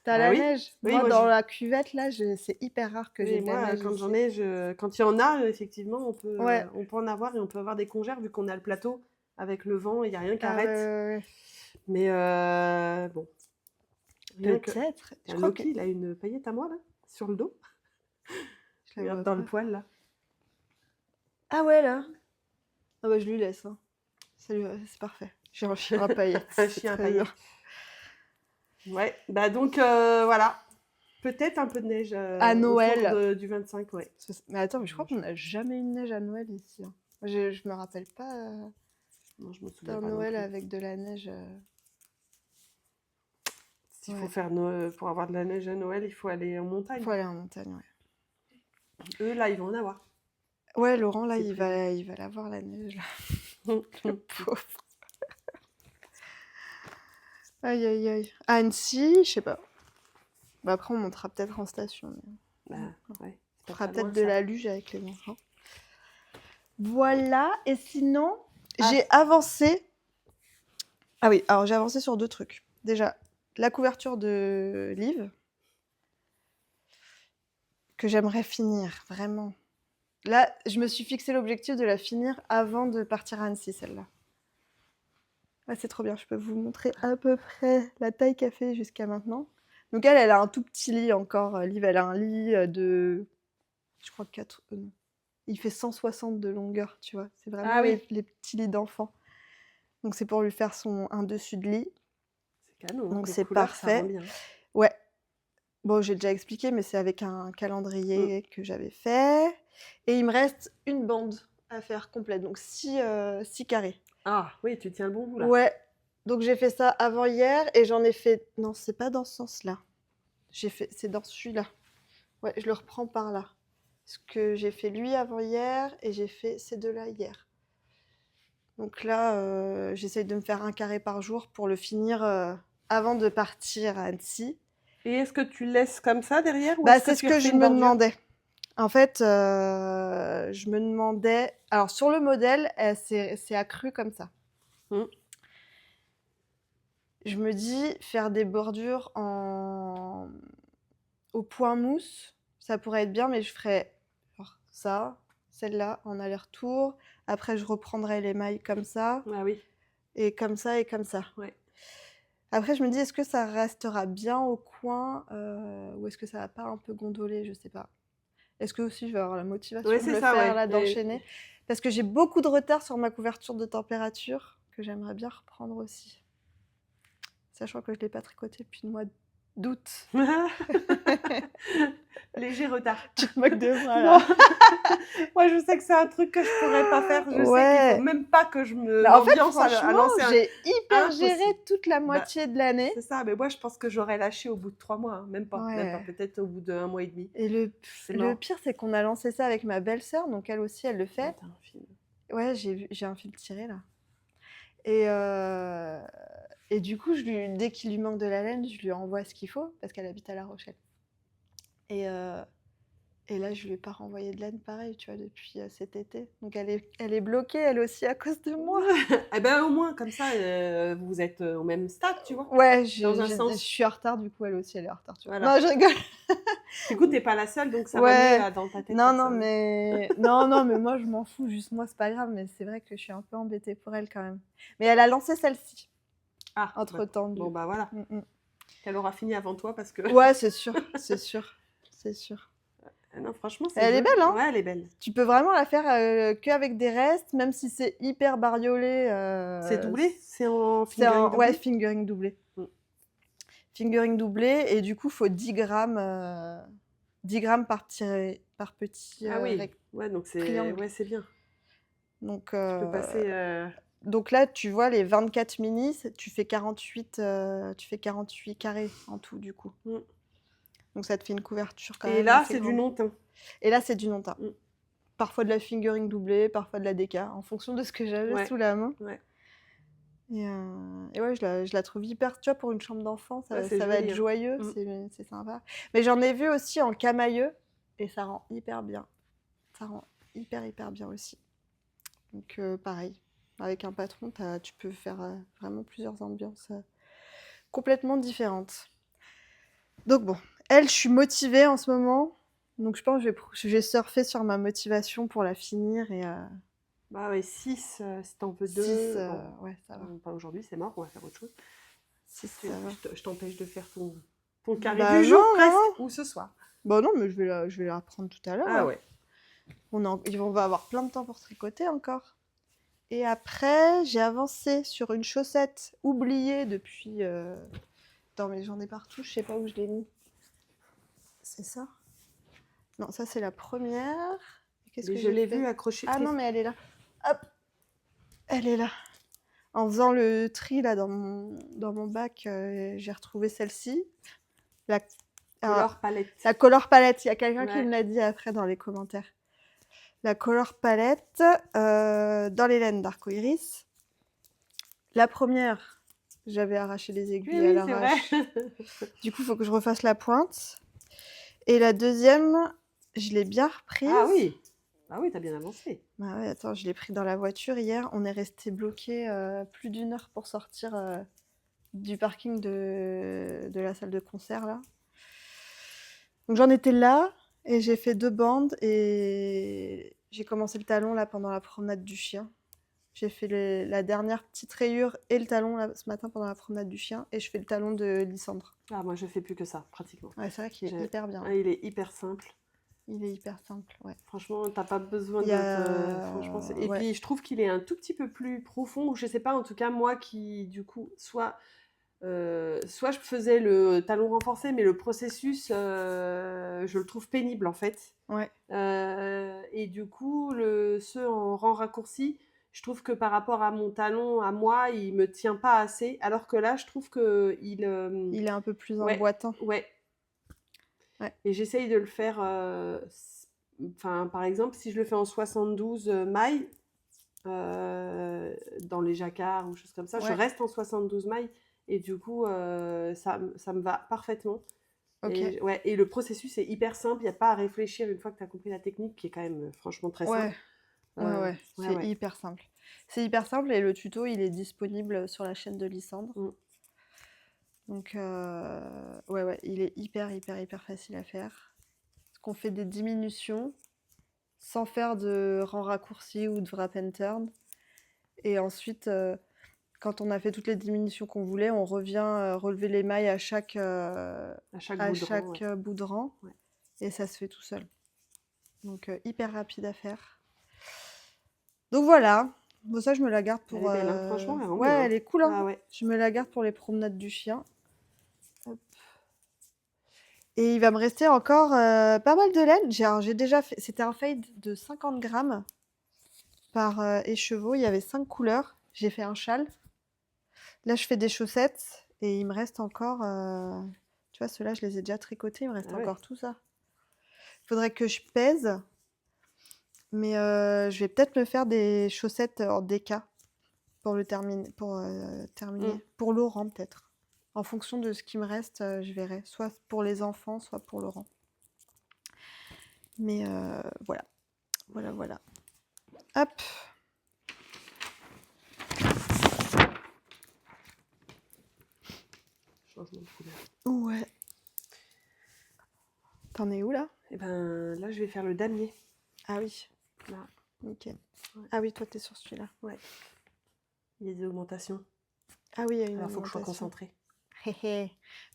T'as Bah la oui. neige. Oui, Moi, moi, dans la cuvette, là, c'est hyper rare que Oui, j'ai de la moi, neige quand ici. j'en ai, quand il y en a, effectivement, Ouais. on peut en avoir et on peut avoir des congères vu qu'on a le plateau avec le vent, il n'y a rien qui Ah arrête. ouais. Mais bon. Rien que. Peut-être. Je Tiens, crois Loki, il a une paillette à moi, là, sur le dos. Je la Regarde vois dans le pas. poil, là. Ah ouais, là. Ah bah, je lui laisse. Hein. C'est parfait. J'ai un chien à paillettes. Un c'est chien à très bien. paillettes. Ouais, bah donc, voilà. Peut-être un peu de neige À Noël. autour du 25, ouais. Mais attends, mais je crois qu'on n'a jamais eu de neige à Noël ici. Hein. Je me rappelle pas Non, je me souviens d'un pas non Noël plus. avec de la neige. S'il Ouais. faut faire pour avoir de la neige à Noël, il faut aller en montagne. Il faut aller en montagne, ouais. Eux, là, ils vont en avoir. Ouais, Laurent, là, C'est il va l'avoir la neige, là. Le pauvre. Aïe, aïe, aïe. À Annecy, je sais pas. Bah après, on montera peut-être en station. Mais... Bah, ouais. On fera peut-être de la luge avec les enfants. Voilà. Et sinon, j'ai avancé. Ah oui, alors j'ai avancé sur 2 trucs. Déjà, la couverture de livre que j'aimerais finir, vraiment. Là, je me suis fixé l'objectif de la finir avant de partir à Annecy, celle-là. Ouais, c'est trop bien, je peux vous montrer à peu près la taille qu'elle fait jusqu'à maintenant. Donc elle a un tout petit lit encore. Liv, elle a un lit de... Je crois 4... non. Il fait 160 de longueur, tu vois. C'est vraiment les petits lits d'enfants. Donc c'est pour lui faire un dessus de lit. C'est canon. Donc les c'est couleurs, ça parfait. rend bien. Ouais. Bon, j'ai déjà expliqué, mais c'est avec un calendrier que j'avais fait. Et il me reste une bande à faire complète. Donc 6 carrés. Ah oui, tu tiens le bon bout là. Ouais. Donc j'ai fait ça avant hier et j'en ai fait... Non, c'est pas dans ce sens-là. C'est dans celui-là. Ouais, je le reprends par là. Parce que j'ai fait lui avant hier et j'ai fait ces deux-là hier. Donc là, j'essaye de me faire 1 carré par jour pour le finir avant de partir à Annecy. Et est-ce que tu laisses comme ça derrière ou Bah, est-ce c'est que ce tu que refais je une me bordure demandais. En fait, je me demandais... Alors, sur le modèle, c'est accru comme ça. Je me dis, faire des bordures au point mousse, ça pourrait être bien, mais je ferais genre ça, celle-là, en aller-retour. Après, je reprendrai les mailles comme ça. Ah oui. Et comme ça, et comme ça. Ouais. Après, je me dis, est-ce que ça restera bien au coin ou est-ce que ça va pas un peu gondoler? Je sais pas. Est-ce que aussi je vais avoir la motivation de le faire, là, d'enchaîner? Parce que j'ai beaucoup de retard sur ma couverture de température que j'aimerais bien reprendre aussi. Sachant que je ne l'ai pas tricoté depuis le mois d'août. Léger retard. Tu te moques de moi, là. Moi, je sais que c'est un truc que je pourrais pas faire. Je sais qu'il faut même pas que je me en fait, à lancer j'ai hyper géré toute la moitié de l'année. C'est ça, mais moi, je pense que j'aurais lâché au bout de 3 mois. Hein. Même pas, peut-être au bout d'1 mois et demi. Et le pire, c'est qu'on a lancé ça avec ma belle-sœur, donc elle aussi, elle le fait. T'as un fil. Ouais, j'ai un fil tiré, là. Et du coup, dès qu'il lui manque de la laine, je lui envoie ce qu'il faut, parce qu'elle habite à La Rochelle. Et Et là, je lui ai pas renvoyé de laine pareil, tu vois, depuis cet été. Donc elle est bloquée, elle aussi, à cause de moi. Eh ben, au moins, comme ça, vous êtes au même stade, tu vois. Ouais, Dans un je sens. suis en retard, du coup, elle aussi, elle est en retard, tu vois. Voilà. Non, je rigole. Du coup, t'es pas la seule, donc ça va Ouais. mieux là, dans ta tête. Non, comme non, ça. mais... non, mais moi, je m'en fous. Juste moi, c'est pas grave. Mais c'est vrai que je suis un peu embêtée pour elle, quand même. Mais elle a lancé celle-ci, Ah, entre-temps. bon, bah voilà. Elle aura fini avant toi parce que. Ouais, c'est sûr, c'est sûr, c'est sûr. Non, franchement, c'est Elle est joli. belle, hein. Ouais, elle est belle. Tu peux vraiment la faire qu'avec des restes, même si c'est hyper bariolé. C'est doublé? C'est en C'est fingering un... doublé? Ouais, fingering doublé. Mm. Fingering doublé, et du coup, il faut 10 grammes, 10 grammes par petit Ah oui, ouais, donc c'est triangle. ouais, c'est bien. Donc, Tu peux passer. donc là, tu vois, les 24 minis, tu fais 48 carrés en tout, du coup. Mm. Donc ça te fait une couverture quand Et même là, assez c'est du grande. non-teint. Et là, c'est du non-teint. Mm. Parfois de la fingering doublée, parfois de la déca, en fonction de ce que j'avais Ouais. sous la main. Ouais. Et ouais, je la trouve hyper, tu vois, pour une chambre d'enfant, ça, Ouais, c'est ça va joli, être hein. joyeux, Mm. c'est sympa. Mais j'en ai vu aussi en camailleux, et ça rend hyper bien. Ça rend hyper bien aussi. Donc pareil, avec un patron, tu peux faire vraiment plusieurs ambiances complètement différentes. Donc bon, je suis motivée en ce moment. Donc je pense que je vais surfer sur ma motivation pour la finir. Et Bah ouais, 6, si t'en veux 2. 6, Bon, ouais, ça va. pas aujourd'hui, c'est mort, on va faire autre chose. 6, Tu- ça va. je t'empêche de faire ton carré Bah du jour non, presque, non. ou ce soir. Bon non, mais je vais la reprendre tout à l'heure. Ah ouais. On va avoir plein de temps pour tricoter encore. Et après, j'ai avancé sur une chaussette oubliée depuis... Attends, mais j'en ai partout, je sais pas où je l'ai mis. C'est ça? Non, ça c'est la première. Qu'est-ce Mais que je l'ai j'ai fait? vue accrochée. Ah non, mais elle est là. Hop! Elle est là. En faisant le tri là dans mon bac, j'ai retrouvé celle-ci. La Color palette. La color palette. Il y a quelqu'un qui Ouais. me l'a dit après dans les commentaires. La color palette dans les laines d'arcoiris. La première, j'avais arraché les aiguilles à Oui, c'est l'arrache. vrai. Du coup, il faut que je refasse la pointe. Et la deuxième, je l'ai bien reprise. Ah oui. Ah oui, t'as bien avancé. Bah ouais, attends, je l'ai pris dans la voiture hier. On est resté bloqué plus d'1 heure pour sortir du parking de la salle de concert là. Donc j'en étais là et j'ai fait 2 bandes et j'ai commencé le talon là pendant la promenade du chien. J'ai fait la dernière petite rayure et le talon là, ce matin pendant la promenade du chien, et je fais le talon de Lysandre. Ah, moi, je fais plus que ça, pratiquement. Ouais, c'est vrai qu'il est hyper bien. Ah, il est hyper simple. Il est hyper simple, ouais. Franchement, t'as pas besoin Il y a- franchement, et ouais. puis, je trouve qu'il est un tout petit peu plus profond. Je sais pas, en tout cas, moi qui, du coup, soit je faisais le talon renforcé, mais le processus, je le trouve pénible, en fait. Ouais. Et du coup, ceux en rang raccourci, je trouve que par rapport à mon talon, à moi, il me tient pas assez. Alors que là, je trouve que Il est un peu plus ouais. emboîtant. Ouais. Ouais. Et j'essaye de le faire, par exemple, si je le fais en 72 mailles, dans les jacquards ou choses comme ça, je Ouais. reste en 72 mailles et du coup, ça me va parfaitement. Ok. Et le processus est hyper simple, il n'y a pas à réfléchir une fois que tu as compris la technique, qui est quand même franchement très simple. Ouais, c'est hyper simple. C'est hyper simple et le tuto, il est disponible sur la chaîne de Lysandre. Mm. Donc, il est hyper facile à faire. Parce qu'on fait des diminutions sans faire de rang raccourci ou de wrap and turn. Et ensuite, quand on a fait toutes les diminutions qu'on voulait, on revient relever les mailles à chaque bout de rang. Ouais. Et ça se fait tout seul. Donc, hyper rapide à faire. Donc voilà. Bon, ça, je me la garde pour... Elle est belle, hein. Franchement, elle est vraiment ouais, bien, hein. elle est cool. Hein. Ah ouais. Je me la garde pour les promenades du chien. Hop. Et il va me rester encore pas mal de laine. J'ai déjà fait... C'était un fade de 50 grammes par écheveau. Il y avait 5 couleurs. J'ai fait un châle. Là, je fais des chaussettes. Et il me reste encore... Tu vois, ceux-là, je les ai déjà tricotés. Il me reste encore tout ça. Il faudrait que je pèse. Mais je vais peut-être me faire des chaussettes en déca pour terminer. Pour Laurent, peut-être. En fonction de ce qui me reste, je verrai. Soit pour les enfants, soit pour Laurent. Mais voilà. Voilà. Hop. Changement de couleur. Ouais. T'en es où là? Et ben là, je vais faire le damier. Ah oui. Là, Nickel. Ouais. Ah oui, toi t'es sur celui-là. il y a des augmentations. Ah oui, il y a une Alors, il faut que je sois augmentation. concentrée.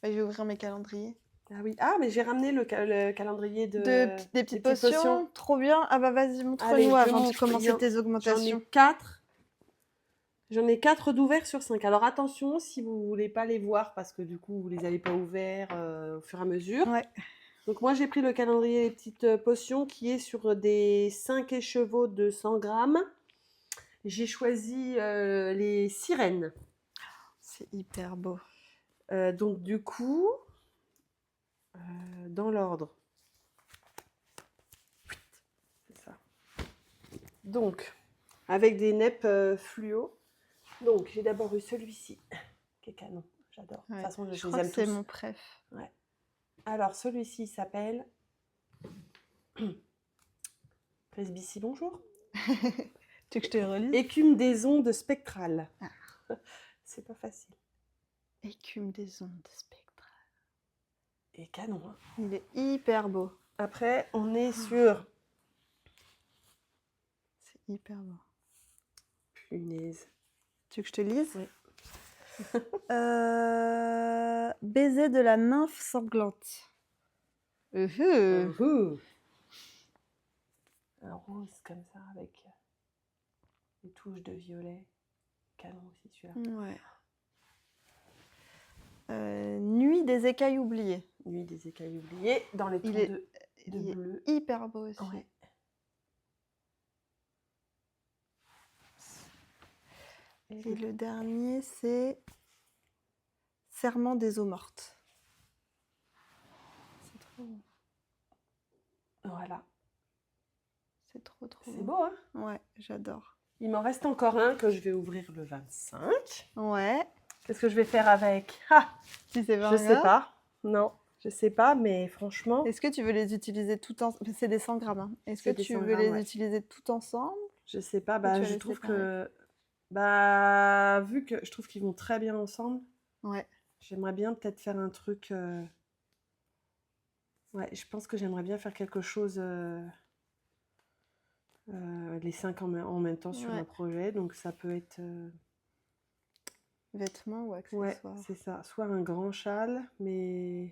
Bah, je vais ouvrir mes calendriers. Ah oui. Ah, mais j'ai ramené le calendrier Des petites potions, trop bien. Ah bah vas-y, Allez, montre-nous je avant de montre. commencer tes J'en ai augmentations. 4. J'en ai 4 d'ouverts sur 5. Alors attention, si vous voulez pas les voir parce que du coup vous les avez pas ouverts au fur et à mesure. Ouais. Donc moi j'ai pris le calendrier des petites potions qui est sur des 5 écheveaux de 100 grammes. J'ai choisi les sirènes. C'est hyper beau. Donc du coup, dans l'ordre. C'est ça. Donc, avec des neppes fluo. Donc j'ai d'abord eu celui-ci, qui est canon. J'adore. Ouais. De toute façon, je Je les crois que aime c'est tous. mon préf. Alors, celui-ci s'appelle Presbytie, bonjour. Tu veux que je te le relise? Écume des ondes spectrales. C'est pas facile. Écume des ondes spectrales. Et canon. Hein. Il est hyper beau. Après, on est sur. C'est hyper beau. Punaise. Tu veux que je te lise? Oui. Baiser de la nymphe sanglante. Uhou. Un rose comme ça avec des touches de violet. Canon aussi celui-là. Ouais. Nuit des écailles oubliées. Nuit des écailles oubliées dans les tons Il est- de Il est bleu. hyper beau aussi. Ouais. Et le dernier, c'est Serment des eaux mortes. C'est trop beau. Voilà. C'est trop C'est beau, hein? Ouais, j'adore. Il m'en reste encore un que je vais ouvrir le 25. Ouais. Qu'est-ce que je vais faire avec? Ah, Si c'est je sais pas. Non, je sais pas, mais franchement, Est-ce que tu veux les utiliser tout ensemble? C'est des 100 grammes. Hein. Est-ce que C'est des tu 100 veux grammes, les ouais. utiliser tout ensemble? je sais pas. tu Bah, vas je les trouve séparer? que, vu que je trouve qu'ils vont très bien ensemble, Ouais. j'aimerais bien peut-être faire un truc. Ouais, je pense que j'aimerais bien faire quelque chose. Les 5 en même temps sur Ouais. un projet, donc ça peut être. Vêtements ou Ouais, accessoires. c'est ça. Soit un grand châle, mais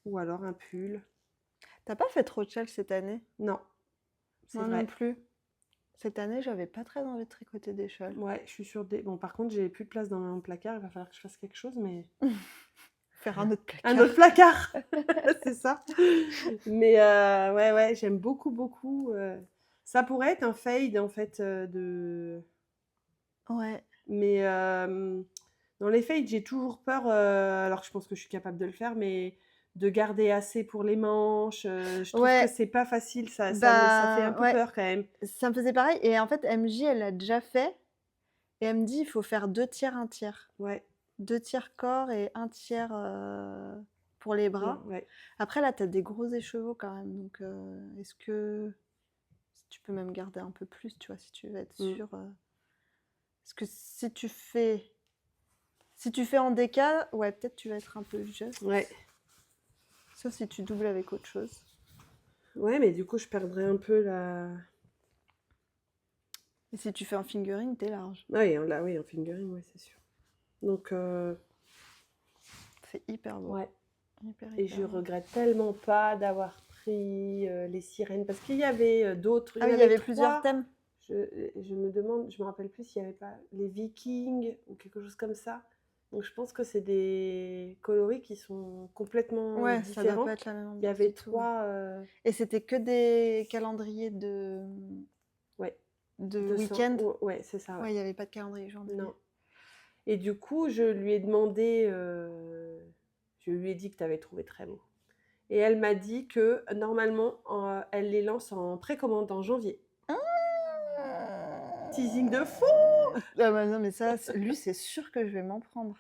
ou alors un pull. T'as pas fait trop de châles cette année? Non, c'est Moi vrai. non plus. Cette année, j'avais pas très envie de tricoter des châles. Ouais, je suis sur des. Bon, par contre, j'ai plus de place dans mon placard. Il va falloir que je fasse quelque chose, mais Faire un autre placard. un autre placard, c'est ça. Mais ouais, j'aime beaucoup. Ça pourrait être un fade en fait de. Ouais. Mais dans les fades, j'ai toujours peur. Alors que je pense que je suis capable de le faire, mais de garder assez pour les manches. Je trouve Ouais. que c'est pas facile. Ça Bah, fait un peu ouais. peur quand même. Ça me faisait pareil. Et en fait, MJ, elle l'a déjà fait. Et elle me dit, il faut faire 2 tiers, 1 tiers. Ouais. 2 tiers corps et 1 tiers pour les bras. Ouais. Après, là, tu as des gros écheveaux quand même. Donc, est-ce que tu peux même garder un peu plus, tu vois, si tu veux être sûr. Parce que si tu fais en décal, ouais, peut-être tu vas être un peu juste. Ouais. Sauf si tu doubles avec autre chose. Ouais, mais du coup, je perdrais un peu la. Et si tu fais un fingering, t'es large. Ah oui, oui, en fingering, ouais, c'est sûr. Donc, C'est hyper beau. ouais. Hyper Et je beau. regrette tellement pas d'avoir pris les sirènes parce qu'il y avait d'autres. Ah oui, il y avait plusieurs 3. thèmes. Je me demande, je me rappelle plus s'il n'y avait pas les Vikings ou quelque chose comme ça. Donc je pense que c'est des coloris qui sont complètement Ouais, ça doit différents. pas être la même ambiance. Il y avait du tout. 3 Et c'était que des calendriers de ouais, de 200. week-end. Ouais, c'est ça. Ouais. Ouais, il n'y avait pas de calendrier journalier. Non. Et du coup, je lui ai demandé, je lui ai dit que tu avais trouvé très beau. Et elle m'a dit que normalement, elle les lance en précommande en janvier. Teasing de fou! Ah bah non, mais ça, lui, c'est sûr que je vais m'en prendre.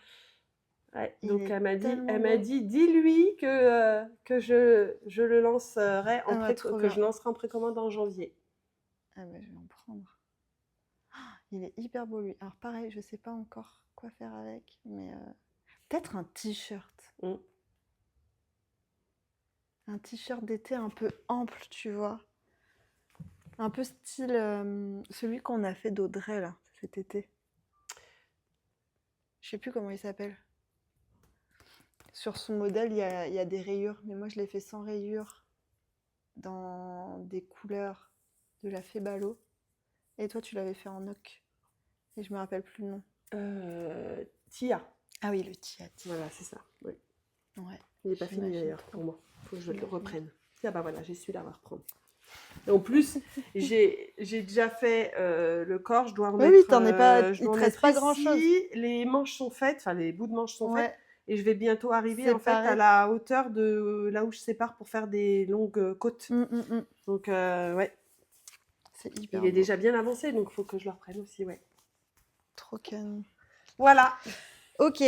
Ouais, Il donc est elle m'a tellement dit, beau. dis-lui que je le lancerai Ah ouais, trop que bien. je lancerai en précommande en janvier. Ah bah, je vais en prendre. Il est hyper beau lui. Alors pareil, je sais pas encore quoi faire avec, mais peut-être un t-shirt. Mm. Un t-shirt d'été un peu ample, tu vois. Un peu style celui qu'on a fait d'Audrey là, cet été. Je sais plus comment il s'appelle. Sur son modèle, il y a des rayures, mais moi je l'ai fait sans rayures, dans des couleurs de la Fée Ballot. Et toi, tu l'avais fait en oc. Et je me rappelle plus le nom. Tia. Ah oui, le Tia. Voilà, c'est ça. Oui. Ouais. Il n'est pas fini J'imagine d'ailleurs trop. pour moi. Il faut que je le J'imagine. reprenne. Ah bah voilà, j'ai celui-là à reprendre. Et en plus, j'ai déjà fait le corps, je dois en Oui, mettre, oui, t'en es pas. je Il dois te en reste mettre pas ici. grand-chose. Les manches sont faites, enfin les bouts de manches sont faits. Ouais, Et je vais bientôt arriver c'est en fait à pareil. la hauteur de là où je sépare pour faire des longues côtes. Donc ouais, C'est hyper il est beau. déjà bien avancé, donc il faut que je le reprenne aussi, ouais. Trop canon. Voilà. Ok.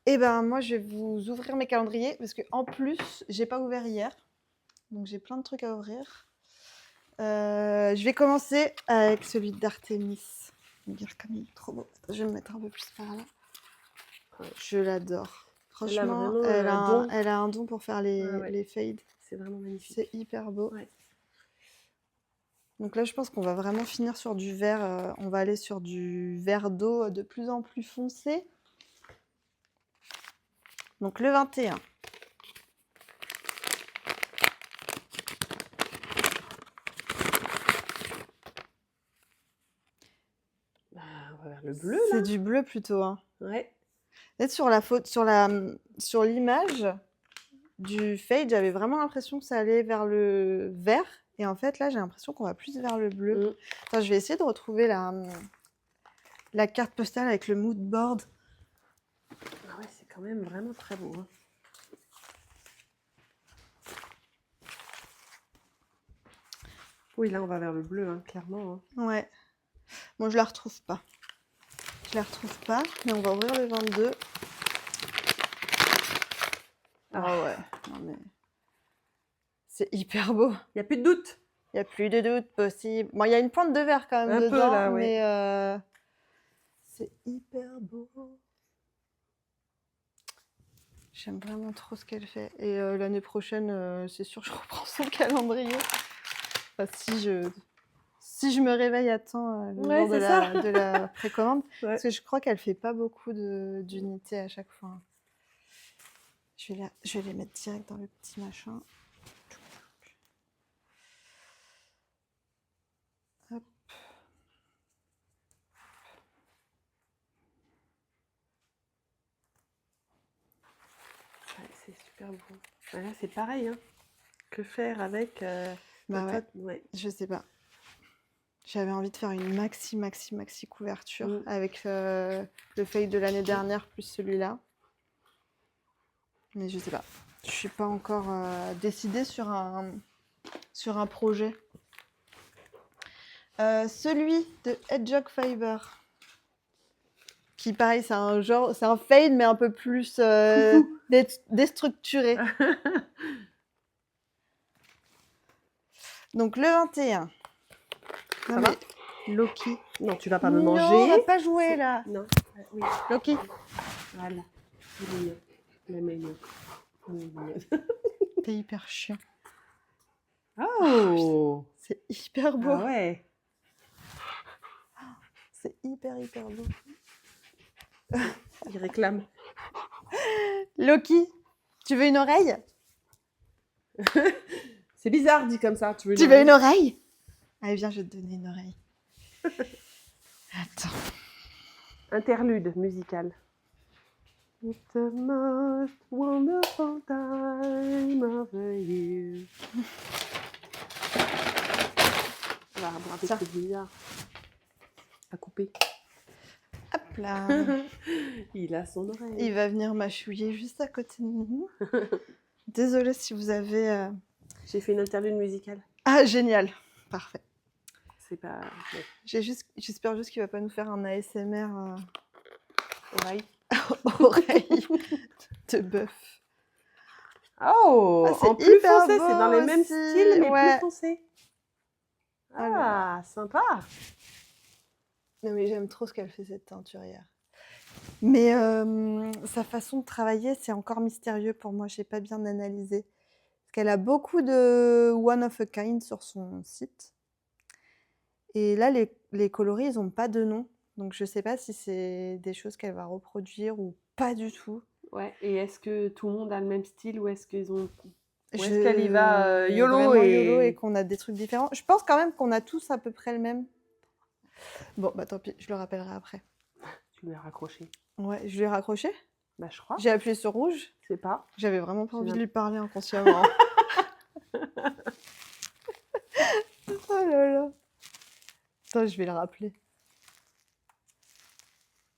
Et ben moi, je vais vous ouvrir mes calendriers parce que en plus, j'ai pas ouvert hier, donc j'ai plein de trucs à ouvrir. Je vais commencer avec celui d'Artémis. Regarde comme il est trop beau. Attends, je vais me mettre un peu plus par là. Je l'adore. Elle a Franchement, vraiment elle a un un, don. elle a un don pour faire les, Ah ouais. les fades. C'est vraiment magnifique. C'est hyper beau. Ouais. Donc là, je pense qu'on va vraiment finir sur du vert. On va aller sur du vert d'eau de plus en plus foncé. Donc le 21. Bah, on va vers le bleu là. C'est du bleu plutôt. Hein. Ouais. Peut-être sur l'image du fade, j'avais vraiment l'impression que ça allait vers le vert. Et en fait, là, j'ai l'impression qu'on va plus vers le bleu. Attends, je vais essayer de retrouver la carte postale avec le mood board. Ah ouais, c'est quand même vraiment très beau. Hein. Oui, là, on va vers le bleu, hein, clairement. Hein. Ouais. Bon, je la retrouve pas. Je la retrouve pas, mais on va ouvrir le 22. Ah ouais. Non, mais... C'est hyper beau. Il n'y a plus de doute. Il n'y a plus de doute possible. Bon, il y a une pointe de vert quand même Un peu, dedans, là, ouais. mais c'est hyper beau. J'aime vraiment trop ce qu'elle fait. Et l'année prochaine, c'est sûr, je reprends son calendrier. Enfin, si je me réveille à temps le jour de la précommande, parce que je crois qu'elle fait pas beaucoup d'unités à chaque fois. Je vais les mettre direct dans le petit machin. Hop. Ouais, c'est super beau. Là, c'est pareil. Hein. Que faire avec Bah ouais. Ouais. Je sais pas. J'avais envie de faire une maxi couverture avec le fade de l'année dernière plus celui-là. Mais je sais pas. Je suis pas encore décidée sur un projet. Celui de Hedgehog Fiber. Qui pareil, c'est un fade mais un peu plus déstructuré. Donc le 21. Ça Non, va mais Loki. Non, tu vas pas me Non, manger. on va pas jouer là. Non. Oui. Loki. Voilà. Il est mignon. Il est mignon. T'es hyper chiant. Oh, c'est hyper beau. Ah ouais. C'est hyper beau. Il réclame. Loki, tu veux une oreille? C'est bizarre dit comme ça. Tu veux une oreille? Allez, viens, je vais te donner une oreille. Attends. Interlude musical. It's the most wonderful time of the year. Voilà, bravo, c'est bizarre. À couper. Hop là. Il a son oreille. Il va venir mâchouiller juste à côté de nous. Désolée si vous avez... J'ai fait une interlude musicale. Ah, génial. Parfait. C'est pas... Ouais. J'espère juste qu'il va pas nous faire un ASMR Oreille. oreille de bœuf. Oh, Ah, c'est en plus hyper foncé, beau c'est dans les mêmes aussi, styles, mais ouais. plus foncé. Ah là là. Ah, sympa. Non mais j'aime trop ce qu'elle fait cette teinturière. Mais sa façon de travailler, c'est encore mystérieux pour moi, j'ai pas bien analysé. Parce qu'elle a beaucoup de one of a kind sur son site. Et là, les coloris, ils ont pas de nom. Donc je sais pas si c'est des choses qu'elle va reproduire ou pas du tout. Ouais, et est-ce que tout le monde a le même style ou est-ce qu'ils ont... Ou est-ce Je... qu'elle y va YOLO vraiment YOLO et et... qu'on a des trucs différents. Je pense quand même qu'on a tous à peu près le même. Bon, bah tant pis, je le rappellerai après. Tu lui as raccroché. Ouais, je lui ai raccroché. Bah, je crois. J'ai appuyé sur rouge. Je sais pas. J'avais vraiment pas J'ai envie de l'im- lui parler inconsciemment. Oh là là. Attends, je vais le rappeler.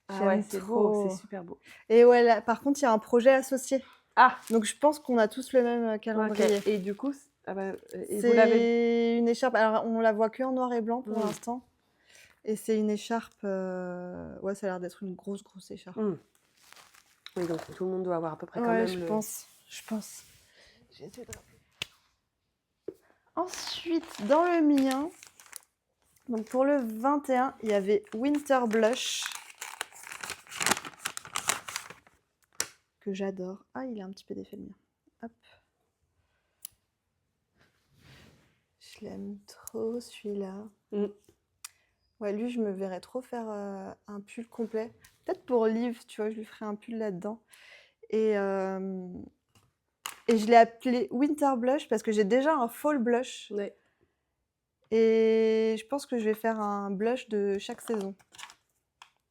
Ah ouais, J'aime c'est beau, trop. c'est super beau. Et ouais, là, par contre, il y a un projet associé. Ah, Donc je pense qu'on a tous le même ok. calendrier. Et du coup, ah bah, et vous l'avez... C'est une écharpe. Alors, on la voit que en noir et blanc pour Mm. l'instant. Et c'est une écharpe. Ouais, ça a l'air d'être une grosse écharpe. Mm. Oui, donc tout le monde doit avoir à peu près quand Ouais, même je le... pense. J'ai essayé de rappeler. Ensuite, dans le mien, donc pour le 21, il y avait Winter Blush. Que j'adore. Ah, il a un petit peu d'effet le mien. Hop. Je l'aime trop celui-là. Mm. Ouais, lui, je me verrais trop faire un pull complet. Peut-être pour Liv, tu vois, je lui ferais un pull là-dedans. Et je l'ai appelé Winter Blush parce que j'ai déjà un Fall Blush. Ouais. Et je pense que je vais faire un blush de chaque saison.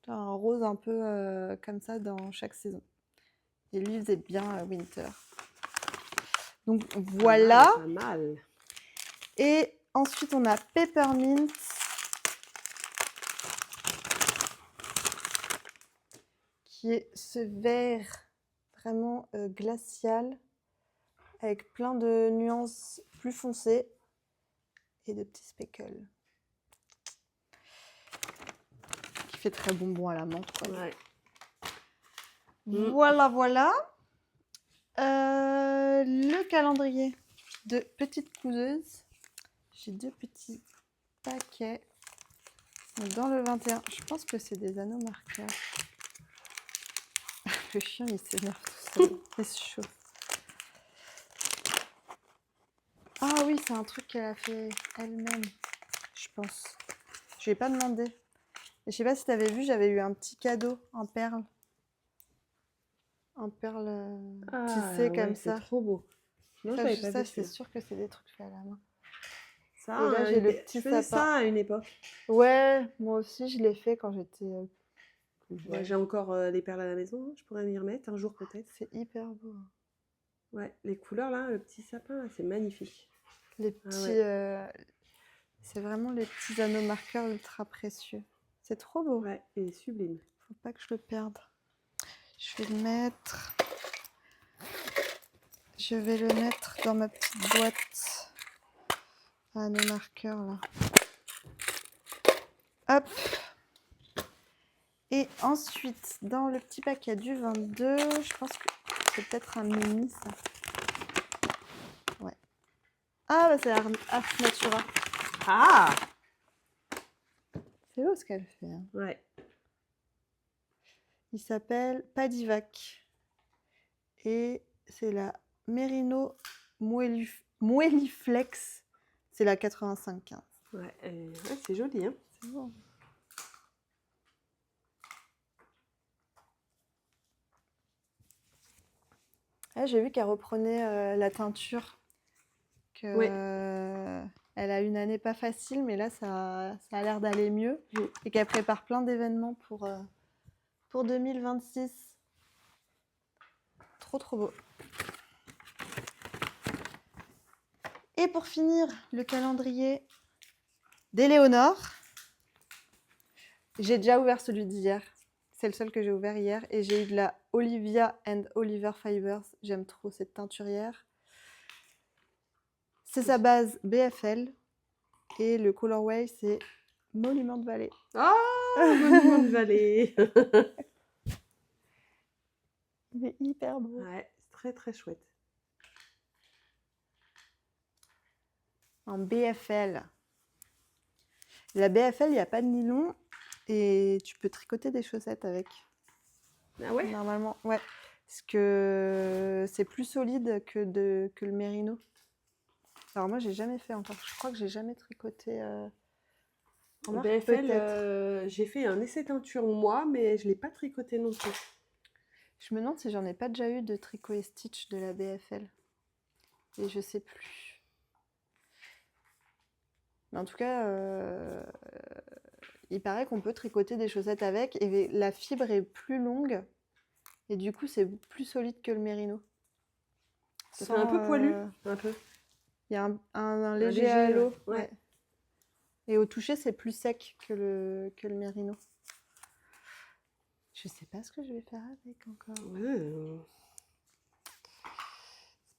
Un rose un peu comme ça dans chaque saison. Et lui, il faisait bien Winter. Donc voilà. Pas mal. Et ensuite, on a Peppermint. Qui est ce vert vraiment glacial. Avec plein de nuances plus foncées. Et de petits speckles. Qui fait très bonbon à la menthe, quoi. Ouais. Voilà, voilà. Le calendrier de petite couseuse. J'ai 2 petits paquets. Donc dans le 21, je pense que c'est des anneaux marqueurs. Le chien, il s'énerve tout seul. Il se chauffe. Ah oui, c'est un truc qu'elle a fait elle-même, je pense. Je lui ai pas demandé. Et je sais pas si tu avais vu, j'avais eu un petit cadeau en perles. En perles tissées comme ça. C'est trop beau. Non, Ça, j'avais pas vu c'est celui-là. sûr que c'est des trucs faits à la main. Ça, Et là, j'ai le petit je faisais sapin. ça à une époque. Ouais, moi aussi, je l'ai fait quand j'étais plus jeune. Ouais, j'ai encore des perles à la maison, hein, je pourrais m'y remettre un jour peut-être. C'est hyper beau. Ouais, les couleurs là, le petit sapin, là, c'est magnifique. Les petits, ouais. c'est vraiment les petits anneaux marqueurs ultra précieux. C'est trop beau. Ouais, et sublime. Faut pas que je le perde. Je vais le mettre. Je vais le mettre dans ma petite boîte à anneaux marqueurs là. Hop. Et ensuite, dans le petit paquet du 22, je pense que c'est peut-être un mini ça. Ouais. Ah bah c'est Art Natura. Ah C'est beau ce qu'elle fait. Hein. ouais. Il s'appelle Padivac. Et c'est la Merino Moelliflex. C'est la 85-15. Ouais, c'est joli, hein. C'est bon. Ah, j'ai vu qu'elle reprenait la teinture. Que, Oui. elle a une année pas facile, mais là, ça a l'air d'aller mieux. Oui. Et qu'elle prépare plein d'événements pour 2026. Trop, trop beau. Et pour finir, le calendrier d'Éléonore. J'ai déjà ouvert celui d'hier. C'est le seul que j'ai ouvert hier. Et j'ai eu de la Olivia and Oliver Fibers. J'aime trop cette teinturière. C'est sa base BFL. Et le colorway, c'est Monument de Vallée. Oh, Monument de Vallée. Il est hyper beau. Ouais, c'est très très chouette. En BFL. La BFL, il n'y a pas de nylon et tu peux tricoter des chaussettes avec. Ah ouais? Normalement, ouais. Parce que c'est plus solide que le mérino. Alors moi, j'ai jamais fait encore. Je crois que j'ai jamais tricoté. En Remarque, BFL, peut-être. j'ai fait un essai teinture moi, mais je ne l'ai pas tricoté non plus. Je me demande si j'en ai pas déjà eu de tricot et stitch de la BFL. Et je sais plus. Mais en tout cas, il paraît qu'on peut tricoter des chaussettes avec et la fibre est plus longue et du coup c'est plus solide que le mérino. Ça fait un peu poilu, un peu. Il y a un léger léger, halo. ouais. Ouais. Et au toucher c'est plus sec que le mérino. Je sais pas ce que je vais faire avec encore. Ouais,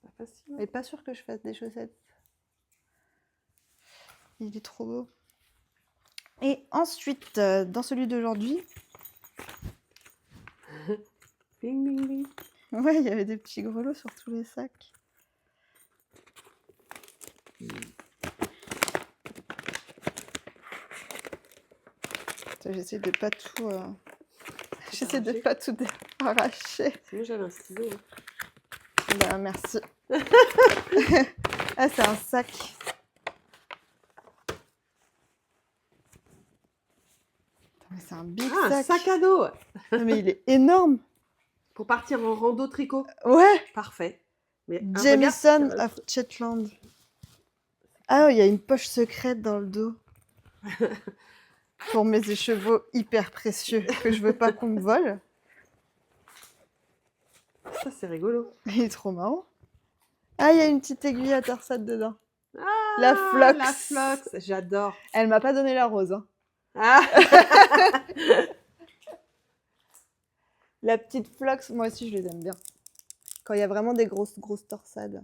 c'est pas facile. Mais pas sûr que je fasse des chaussettes. Il est trop beau. Et ensuite, dans celui d'aujourd'hui, Bing, bing, bing. ouais, il y avait des petits grelots sur tous les sacs. Attends, j'essaie de pas tout. J'essaie de arracher. pas tout arracher. Sinon, j'avais un stylo. Bah merci. Ah, c'est un sac. Attends, mais c'est un big Ah, un sac. sac à dos Non, mais il est énorme. pour partir en rando tricot. Ouais. Parfait. Mais Jamison regarde, of Shetland. Ah, il y a une poche secrète dans le dos. Pour mes écheveaux hyper précieux que je veux pas qu'on me vole. ça c'est rigolo. Il est trop marrant. Ah, il y a une petite aiguille à torsade dedans. Ah, La flox. La flox, j'adore. Elle m'a pas donné la rose. Hein. Ah. La petite flox, moi aussi je les aime bien. Quand il y a vraiment des grosses torsades.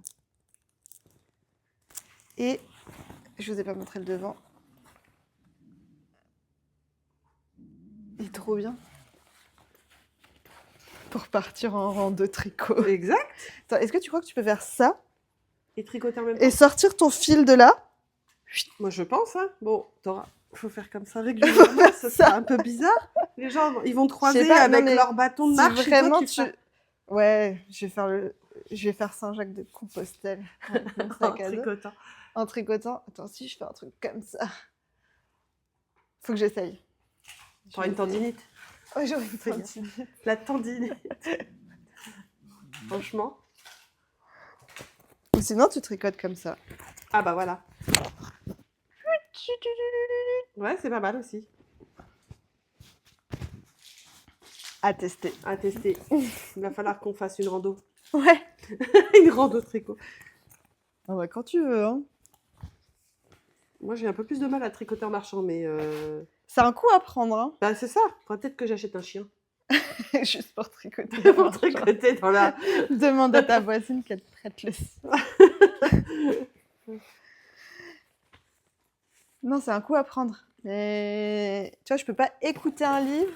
Et je vous ai pas montré le devant. Il est trop bien. Pour partir en rando tricot. Exact. Attends, est-ce que tu crois que tu peux faire ça Et tricoter en même temps. et sortir ton fil de là? Moi je pense, hein. Bon, faut faire comme ça régulièrement, ça sera un peu bizarre. Les gens, ils vont te croiser pas, non, avec mais leur bâton de si marche. et vraiment toi, tu fais Ouais, je vais faire Saint-Jacques de Compostelle avec mon en sac à dos. tricotant. En tricotant. Attends, si je fais un truc comme ça. Faut que j'essaye. T'auras une tendinite. Oh, j'aurais une Fais tendinite. La tendinite. Franchement. Ou sinon, tu tricotes comme ça. Ah bah voilà. Ouais, c'est pas mal aussi. À tester. À tester. Il va falloir qu'on fasse une rando. Ouais. Une rando tricot. Ah bah, quand tu veux, hein. Moi, j'ai un peu plus de mal à tricoter en marchant, mais... C'est un coup à prendre, hein. Bah, c'est ça. Faudrait peut-être que j'achète un chien. Juste pour tricoter. Pour tricoter dans la... Demande à ta voisine qu'elle te prête le sien. Non, c'est un coup à prendre. Mais tu vois, je peux pas écouter un livre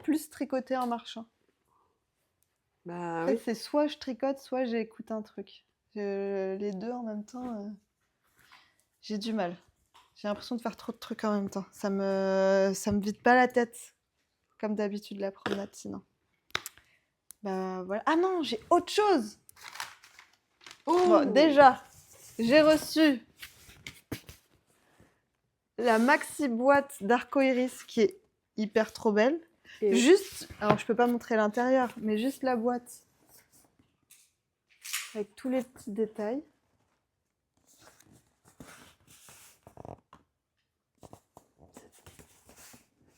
plus tricoter en marchant. Bah En fait, oui. c'est soit je tricote, soit j'écoute un truc. Les deux en même temps, j'ai du mal. J'ai l'impression de faire trop de trucs en même temps. Ça me vide pas la tête, comme d'habitude la promenade sinon. Bah voilà. Ah non, j'ai autre chose. Oh Bon, déjà, j'ai reçu la maxi boîte d'Arcoiris qui est hyper trop belle. Et- Juste, alors je peux pas montrer l'intérieur, mais juste la boîte avec tous les petits détails.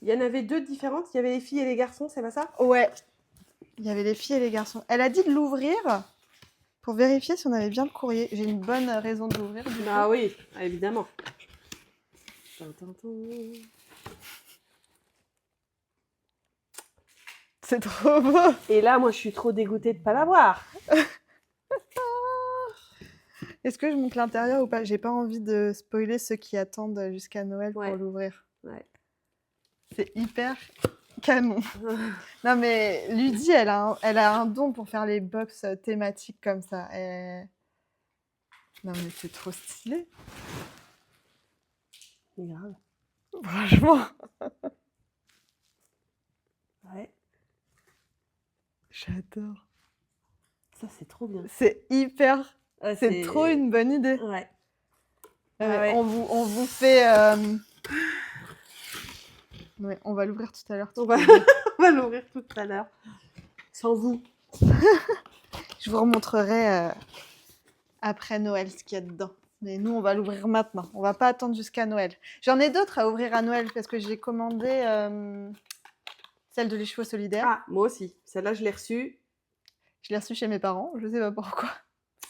Il y en avait deux différentes. Il y avait les filles et les garçons, c'est pas ça? Ouais, il y avait les filles et les garçons. Elle a dit de l'ouvrir pour vérifier si on avait bien le courrier. J'ai une bonne raison de l'ouvrir. Du Ah coup. oui, évidemment. C'est trop beau. Et là, moi, je suis trop dégoûtée de pas l'avoir. Est-ce que je montre l'intérieur ou pas? J'ai pas envie de spoiler ceux qui attendent jusqu'à Noël Ouais. pour l'ouvrir. Ouais. C'est hyper canon. Non, mais Ludie, elle a un don pour faire les box thématiques comme ça. Non, mais c'est trop stylé. C'est grave. Franchement. Ouais. J'adore. Ça, c'est trop bien. C'est hyper... Ah, c'est trop une bonne idée. Ouais. Ouais. On vous fait... Ouais, on va l'ouvrir tout à l'heure. On va l'ouvrir tout à l'heure. Sans vous. Je vous remontrerai après Noël ce qu'il y a dedans. Mais nous, on va l'ouvrir maintenant. On va pas attendre jusqu'à Noël. J'en ai d'autres à ouvrir à Noël parce que j'ai commandé celle de les chevaux solidaires. Ah, moi aussi. Celle-là, je l'ai reçue. Je l'ai reçue chez mes parents. Je sais pas pourquoi.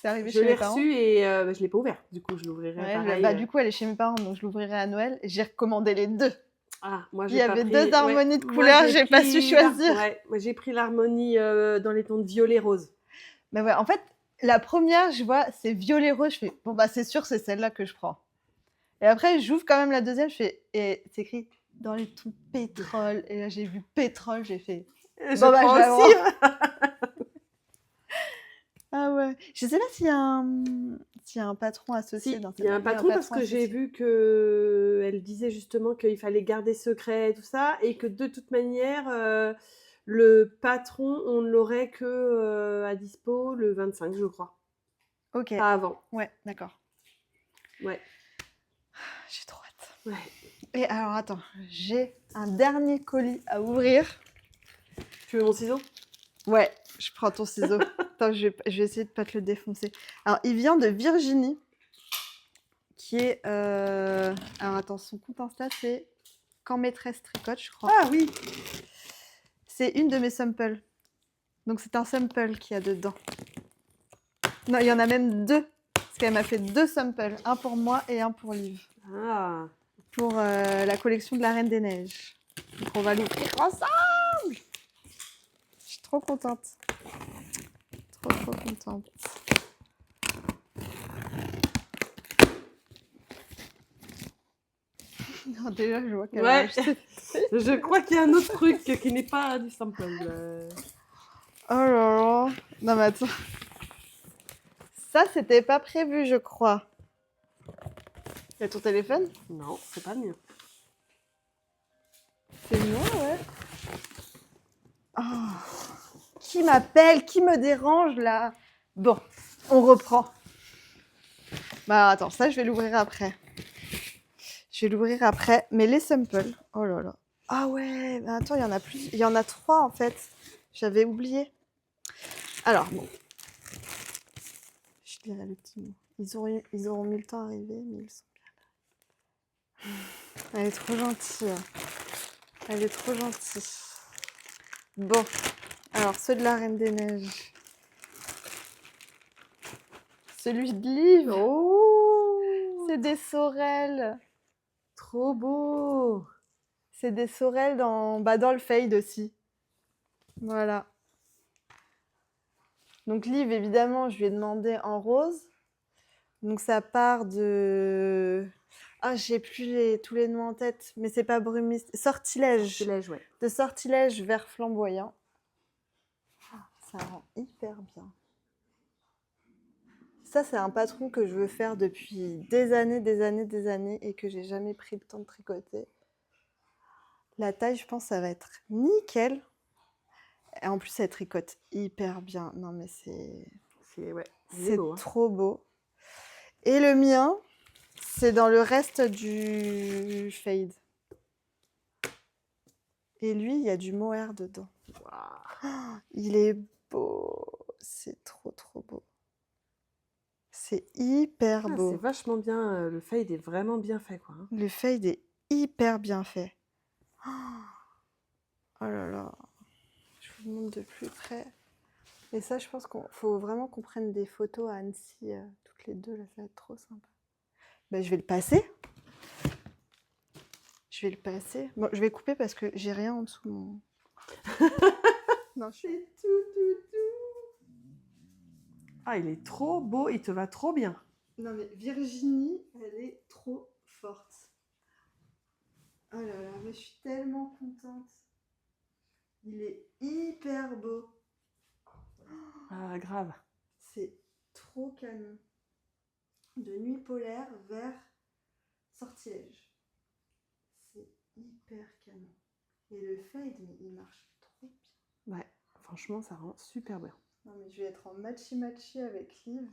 C'est arrivé chez mes parents. Je l'ai reçue et je l'ai pas ouverte. Du coup, je l'ouvrirai pareil. Du coup, elle est chez mes parents, donc je l'ouvrirai à Noël. J'ai recommandé les deux. Ah, moi, Il y avait deux harmonies de couleurs, j'ai pas su choisir. Moi, j'ai pris l'harmonie dans les tons de violet-rose. Mais ouais, en fait, la première, je vois, c'est violet-rose. Je fais, bon, bah, c'est sûr, c'est celle-là que je prends. Et après, j'ouvre quand même la deuxième. Je fais, et c'est écrit dans les tons pétrole. Et là, j'ai vu pétrole, j'ai fait. Je prends aussi. Ah ouais. Je sais pas s'il y a un patron associé dans cette. Il y a un patron parce que j'ai vu qu'elle disait justement qu'il fallait garder secret et tout ça, et que de toute manière, le patron, on ne l'aurait que à dispo le 25, je crois. Ok. Pas avant. Ouais, d'accord. Ouais. J'ai trop hâte. Ouais. Et alors, attends, j'ai un dernier colis à ouvrir. Tu veux mon ciseau ? Ouais, je prends ton ciseau. Attends, je vais essayer de pas te le défoncer. Alors, il vient de Virginie, qui est... Alors, attends, son compte Insta, c'est Quand Maîtresse Tricote, je crois. Ah oui. C'est une de mes samples. Donc, c'est un sample qu'il y a dedans. Non, il y en a même deux. Parce qu'elle m'a fait deux samples. Un pour moi et un pour Liv. Ah. Pour la collection de la Reine des Neiges. Donc, on va l'ouvrir ensemble. Je suis trop contente. Trop contente. Non, déjà, je vois qu'elle Ouais. Je crois qu'il y a un autre truc qui n'est pas du sample. Oh là là. Non, mais attends. Ça, c'était pas prévu, je crois. Il y a ton téléphone ? Non, c'est pas le mien. C'est le mien, ouais. Oh. Qui m'appelle ? Qui me dérange, là ? Bon, on reprend. Bah, attends, ça, je vais l'ouvrir après. Mais les samples, oh là là. Ah ouais, mais attends, il y en a plus. Il y en a 3, en fait. J'avais oublié. Alors, bon. Je lirai le petit mot. Ils auront mis le temps à arriver, mais ils sont bien là. Elle est trop gentille. Elle est trop gentille. Bon. Alors, ceux de la Reine des Neiges. Celui de Liv. Oh, c'est des sorels. Trop beau. C'est des sorels dans le fade aussi. Voilà. Donc Liv, évidemment, je lui ai demandé en rose. Donc ça part de... Ah, j'ai plus tous les noms en tête, mais c'est pas brumiste. Sortilège. Sortilège, ouais. De sortilège vert flamboyant. Ça rend hyper bien. Ça, c'est un patron que je veux faire depuis des années et que j'ai jamais pris le temps de tricoter. La taille, je pense, ça va être nickel. Et en plus, elle tricote hyper bien. Non, mais c'est beau, hein. trop beau. Et le mien, c'est dans le reste du fade. Et lui, il y a du mohair dedans. Wow. Oh, il est beau. C'est trop beau. C'est hyper beau. C'est vachement bien. Le fade est vraiment bien fait, quoi. Le fade est hyper bien fait. Oh là là. Je vous montre de plus près. Et ça, je pense qu'il faut vraiment qu'on prenne des photos à Annecy, toutes les deux. Là, ça va être trop sympa. Ben, je vais le passer. Bon, je vais couper parce que j'ai rien en dessous de mon... Non, je suis... Ah, il est trop beau. Il te va trop bien. Non, mais Virginie, elle est trop forte. Oh là là, mais je suis tellement contente. Il est hyper beau. Ah, grave. C'est trop canon. De nuit polaire vers sortilège. C'est hyper canon. Et le fade, mais il marche trop bien. Ouais, franchement, ça rend super bien. Non, mais je vais être en matchy-matchy avec Liv.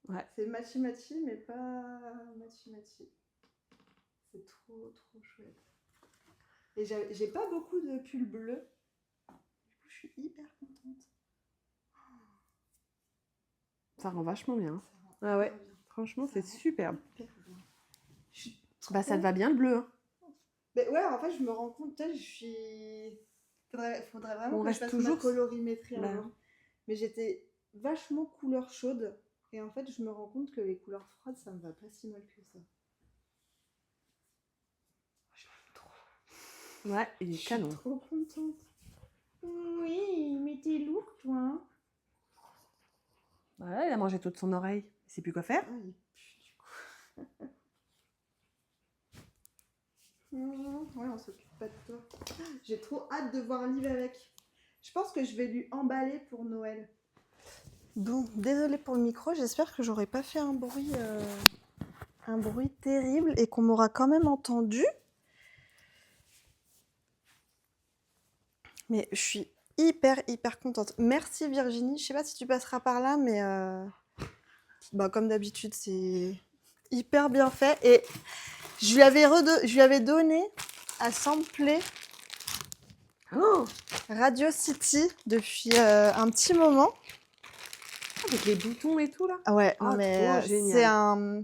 Ouais. C'est matchy-matchy, mais pas matchy-matchy. C'est trop, trop chouette. Et j'ai pas beaucoup de pulls bleus. Du coup, je suis hyper contente. Ça rend vachement bien. Ça rend Ah ouais, hyper bien. franchement, Ça c'est rend superbe. hyper bien. Je suis Bah, ça trop- te va bien le bleu, hein. Mais ouais, en fait, je me rends compte, peut-être, je suis... Faudrait vraiment On que je reste fasse toujours- ma colorimétrie un Bah, jour. Mais j'étais vachement couleur chaude. Et en fait, je me rends compte que les couleurs froides, ça me va pas si mal que ça. Je l'aime trop. ouais, il Je est suis canon. trop contente. Oui, mais t'es lourd, toi. Hein. Voilà, il a mangé toute son oreille. Il sait plus quoi faire. Ah, il pue, du coup. Ouais, on s'occupe pas de toi. J'ai trop hâte de voir Liv avec. Je pense que je vais lui emballer pour Noël. Bon, désolée pour le micro, j'espère que j'aurais pas fait un bruit terrible et qu'on m'aura quand même entendu. Mais je suis hyper contente. Merci Virginie, je sais pas si tu passeras par là, mais bah, comme d'habitude, c'est hyper bien fait. Et je lui avais donné à sampler Oh, Radio City depuis un petit moment. avec les boutons et tout, là. Ah ouais, Ah, mais trop génial. c'est un...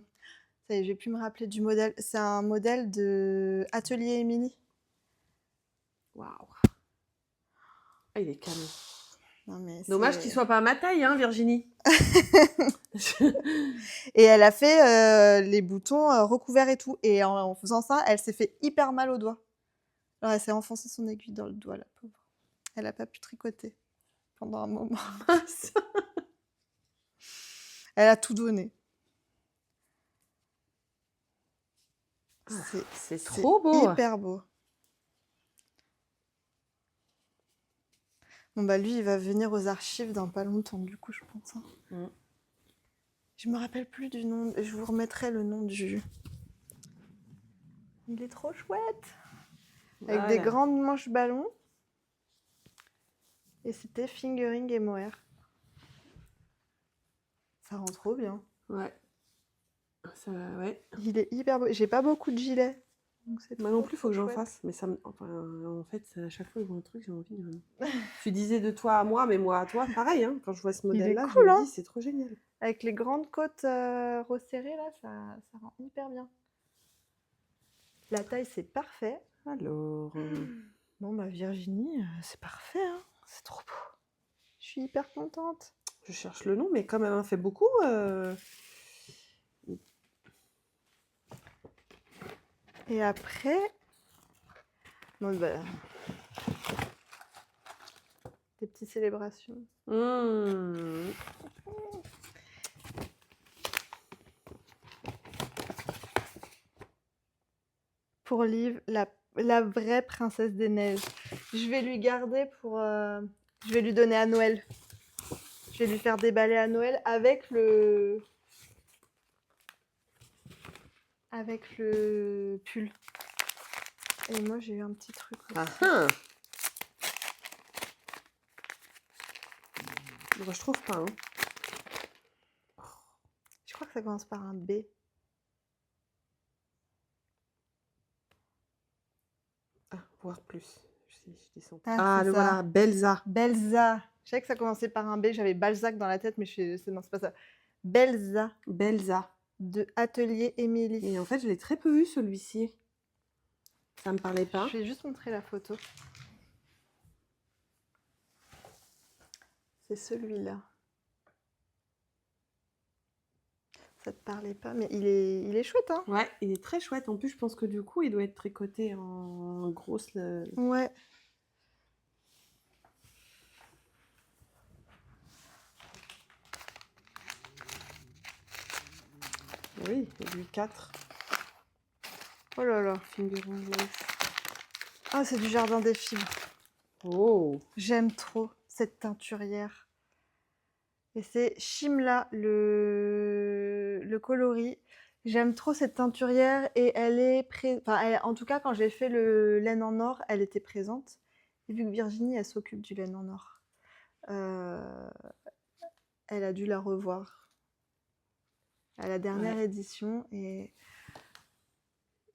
Ça y est, je vais plus me rappeler du modèle. C'est un modèle de Atelier Émilie. Waouh. Ah, il est canon. Non, mais Dommage c'est- qu'il soit pas à ma taille, hein, Virginie. Et elle a fait les boutons recouverts et tout. Et en faisant ça, elle s'est fait hyper mal au doigt. Alors, elle s'est enfoncé son aiguille dans le doigt, la pauvre. Elle a pas pu tricoter pendant un moment. Elle a tout donné. C'est trop beau. Hyper beau. Bon bah lui, il va venir aux archives dans pas longtemps, du coup, je pense. Hein. Mm. Je me rappelle plus du nom. Je vous remettrai le nom du... Il est trop chouette. Avec des Voilà. grandes manches ballons. Et c'était fingering et mohair. Ça rend trop bien. Ouais. Ça, ouais. Il est hyper beau. J'ai pas beaucoup de gilets. Donc c'est Moi trop, non plus, faut que j'en chouette. fasse. Mais ça me... enfin, en fait, à chaque fois que je vois un truc, j'ai envie. Tu disais de toi à moi, mais moi à toi, pareil. Hein. Quand je vois ce Il est modèle-là, cool, je me hein. dis, c'est trop génial. Avec les grandes côtes resserrées, là, ça rend hyper bien. La taille, c'est parfait. Alors, Bon, bah Virginie, c'est parfait. Hein. C'est trop beau. Je suis hyper contente. je cherche le nom, mais comme elle en fait beaucoup, Et après... Bon, bah... Des petites célébrations. Pour Liv, la vraie princesse des neiges. Je vais lui garder pour... Je vais lui donner à Noël. Je vais lui faire déballer à Noël avec le pull. Et moi, j'ai eu un petit truc aussi. Ah ah. Moi, je trouve pas. Hein. Je crois que ça commence par un B. Ah, voir plus. Je descends. Ah, c'est le ça. voilà, Belza. Belza. Je savais que ça commençait par un B. J'avais Balzac dans la tête, mais non, c'est pas ça. Belza Belza. de Atelier Émilie. Et en fait, je l'ai très peu eu celui-ci. Ça me parlait pas. Je vais juste montrer la photo. C'est celui-là. Ça te parlait pas, mais il est chouette, hein. Ouais, il est très chouette. En plus, je pense que du coup, il doit être tricoté en grosse. Ouais. Oui, il y a du 4. Oh là là. Fingering lace. Ah, c'est du jardin des filles. Oh. J'aime trop cette teinturière. Et c'est Shimla, le coloris. J'aime trop cette teinturière et elle est en tout cas, quand j'ai fait le laine en or, elle était présente. Et vu que Virginie, elle s'occupe du laine en or, elle a dû la revoir à la dernière édition et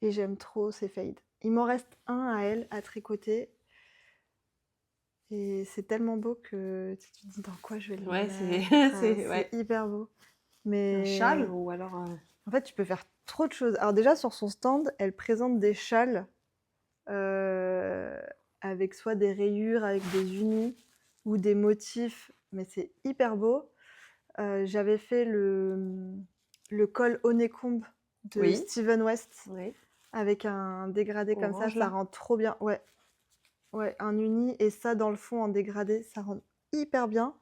j'aime trop ces fades. Il m'en reste un à elle à tricoter. Et c'est tellement beau que tu te dis dans quoi je vais le Ouais, mettre. c'est Hyper beau. Mais un châle ou alors. en fait, tu peux faire trop de choses. Alors déjà, sur son stand, elle présente des châles avec soit des rayures, avec des unis ou des motifs. Mais c'est hyper beau. J'avais fait le col Honeycomb de Oui. Steven West Oui. avec un dégradé comme Orange, ça là. rend trop bien. Ouais, un uni et ça dans le fond en dégradé, ça rend hyper bien.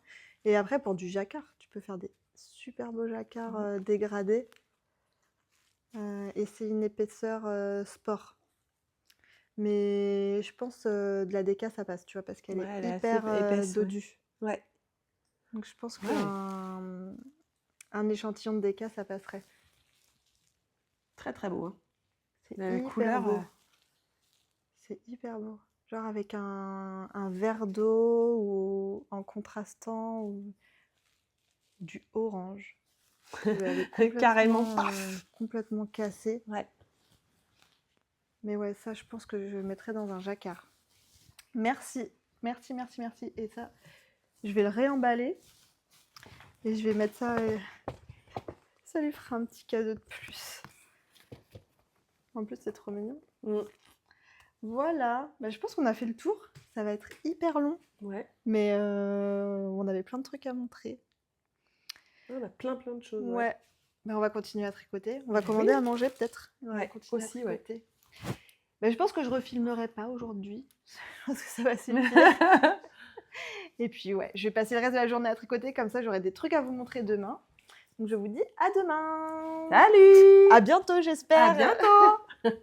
Et après, pour du jacquard, tu peux faire des super beaux jacquards dégradés. Et c'est une épaisseur sport. Mais je pense de la déca, ça passe, tu vois, parce qu'elle Ouais, elle est est hyper assez épaisse, ouais. dodue. Ouais. Donc je pense Ouais. qu'un échantillon de déca, ça passerait. Très très beau. Hein. C'est La hyper couleur. beau. C'est hyper beau. Genre avec un verre d'eau ou en contrastant ou du orange. Elle est Carrément, paf. complètement cassée. Ouais. Mais ouais, ça, je pense que je mettrais dans un jacquard. Merci, merci, merci, merci. Et ça, je vais le réemballer. Et je vais mettre ça... ça lui fera un petit cadeau de plus. En plus, c'est trop mignon. Voilà. Bah, je pense qu'on a fait le tour. Ça va être hyper long. Ouais. Mais on avait plein de trucs à montrer. On a plein de choses. Ouais. Bah, on va continuer à tricoter. On va commander à manger peut-être. On va continuer aussi, à tricoter. Bah, je pense que je refilmerai pas aujourd'hui. Parce que ça va suffire. Et puis ouais, je vais passer le reste de la journée à tricoter. Comme ça, j'aurai des trucs à vous montrer demain. Donc je vous dis à demain. Salut. À bientôt, j'espère. À bientôt.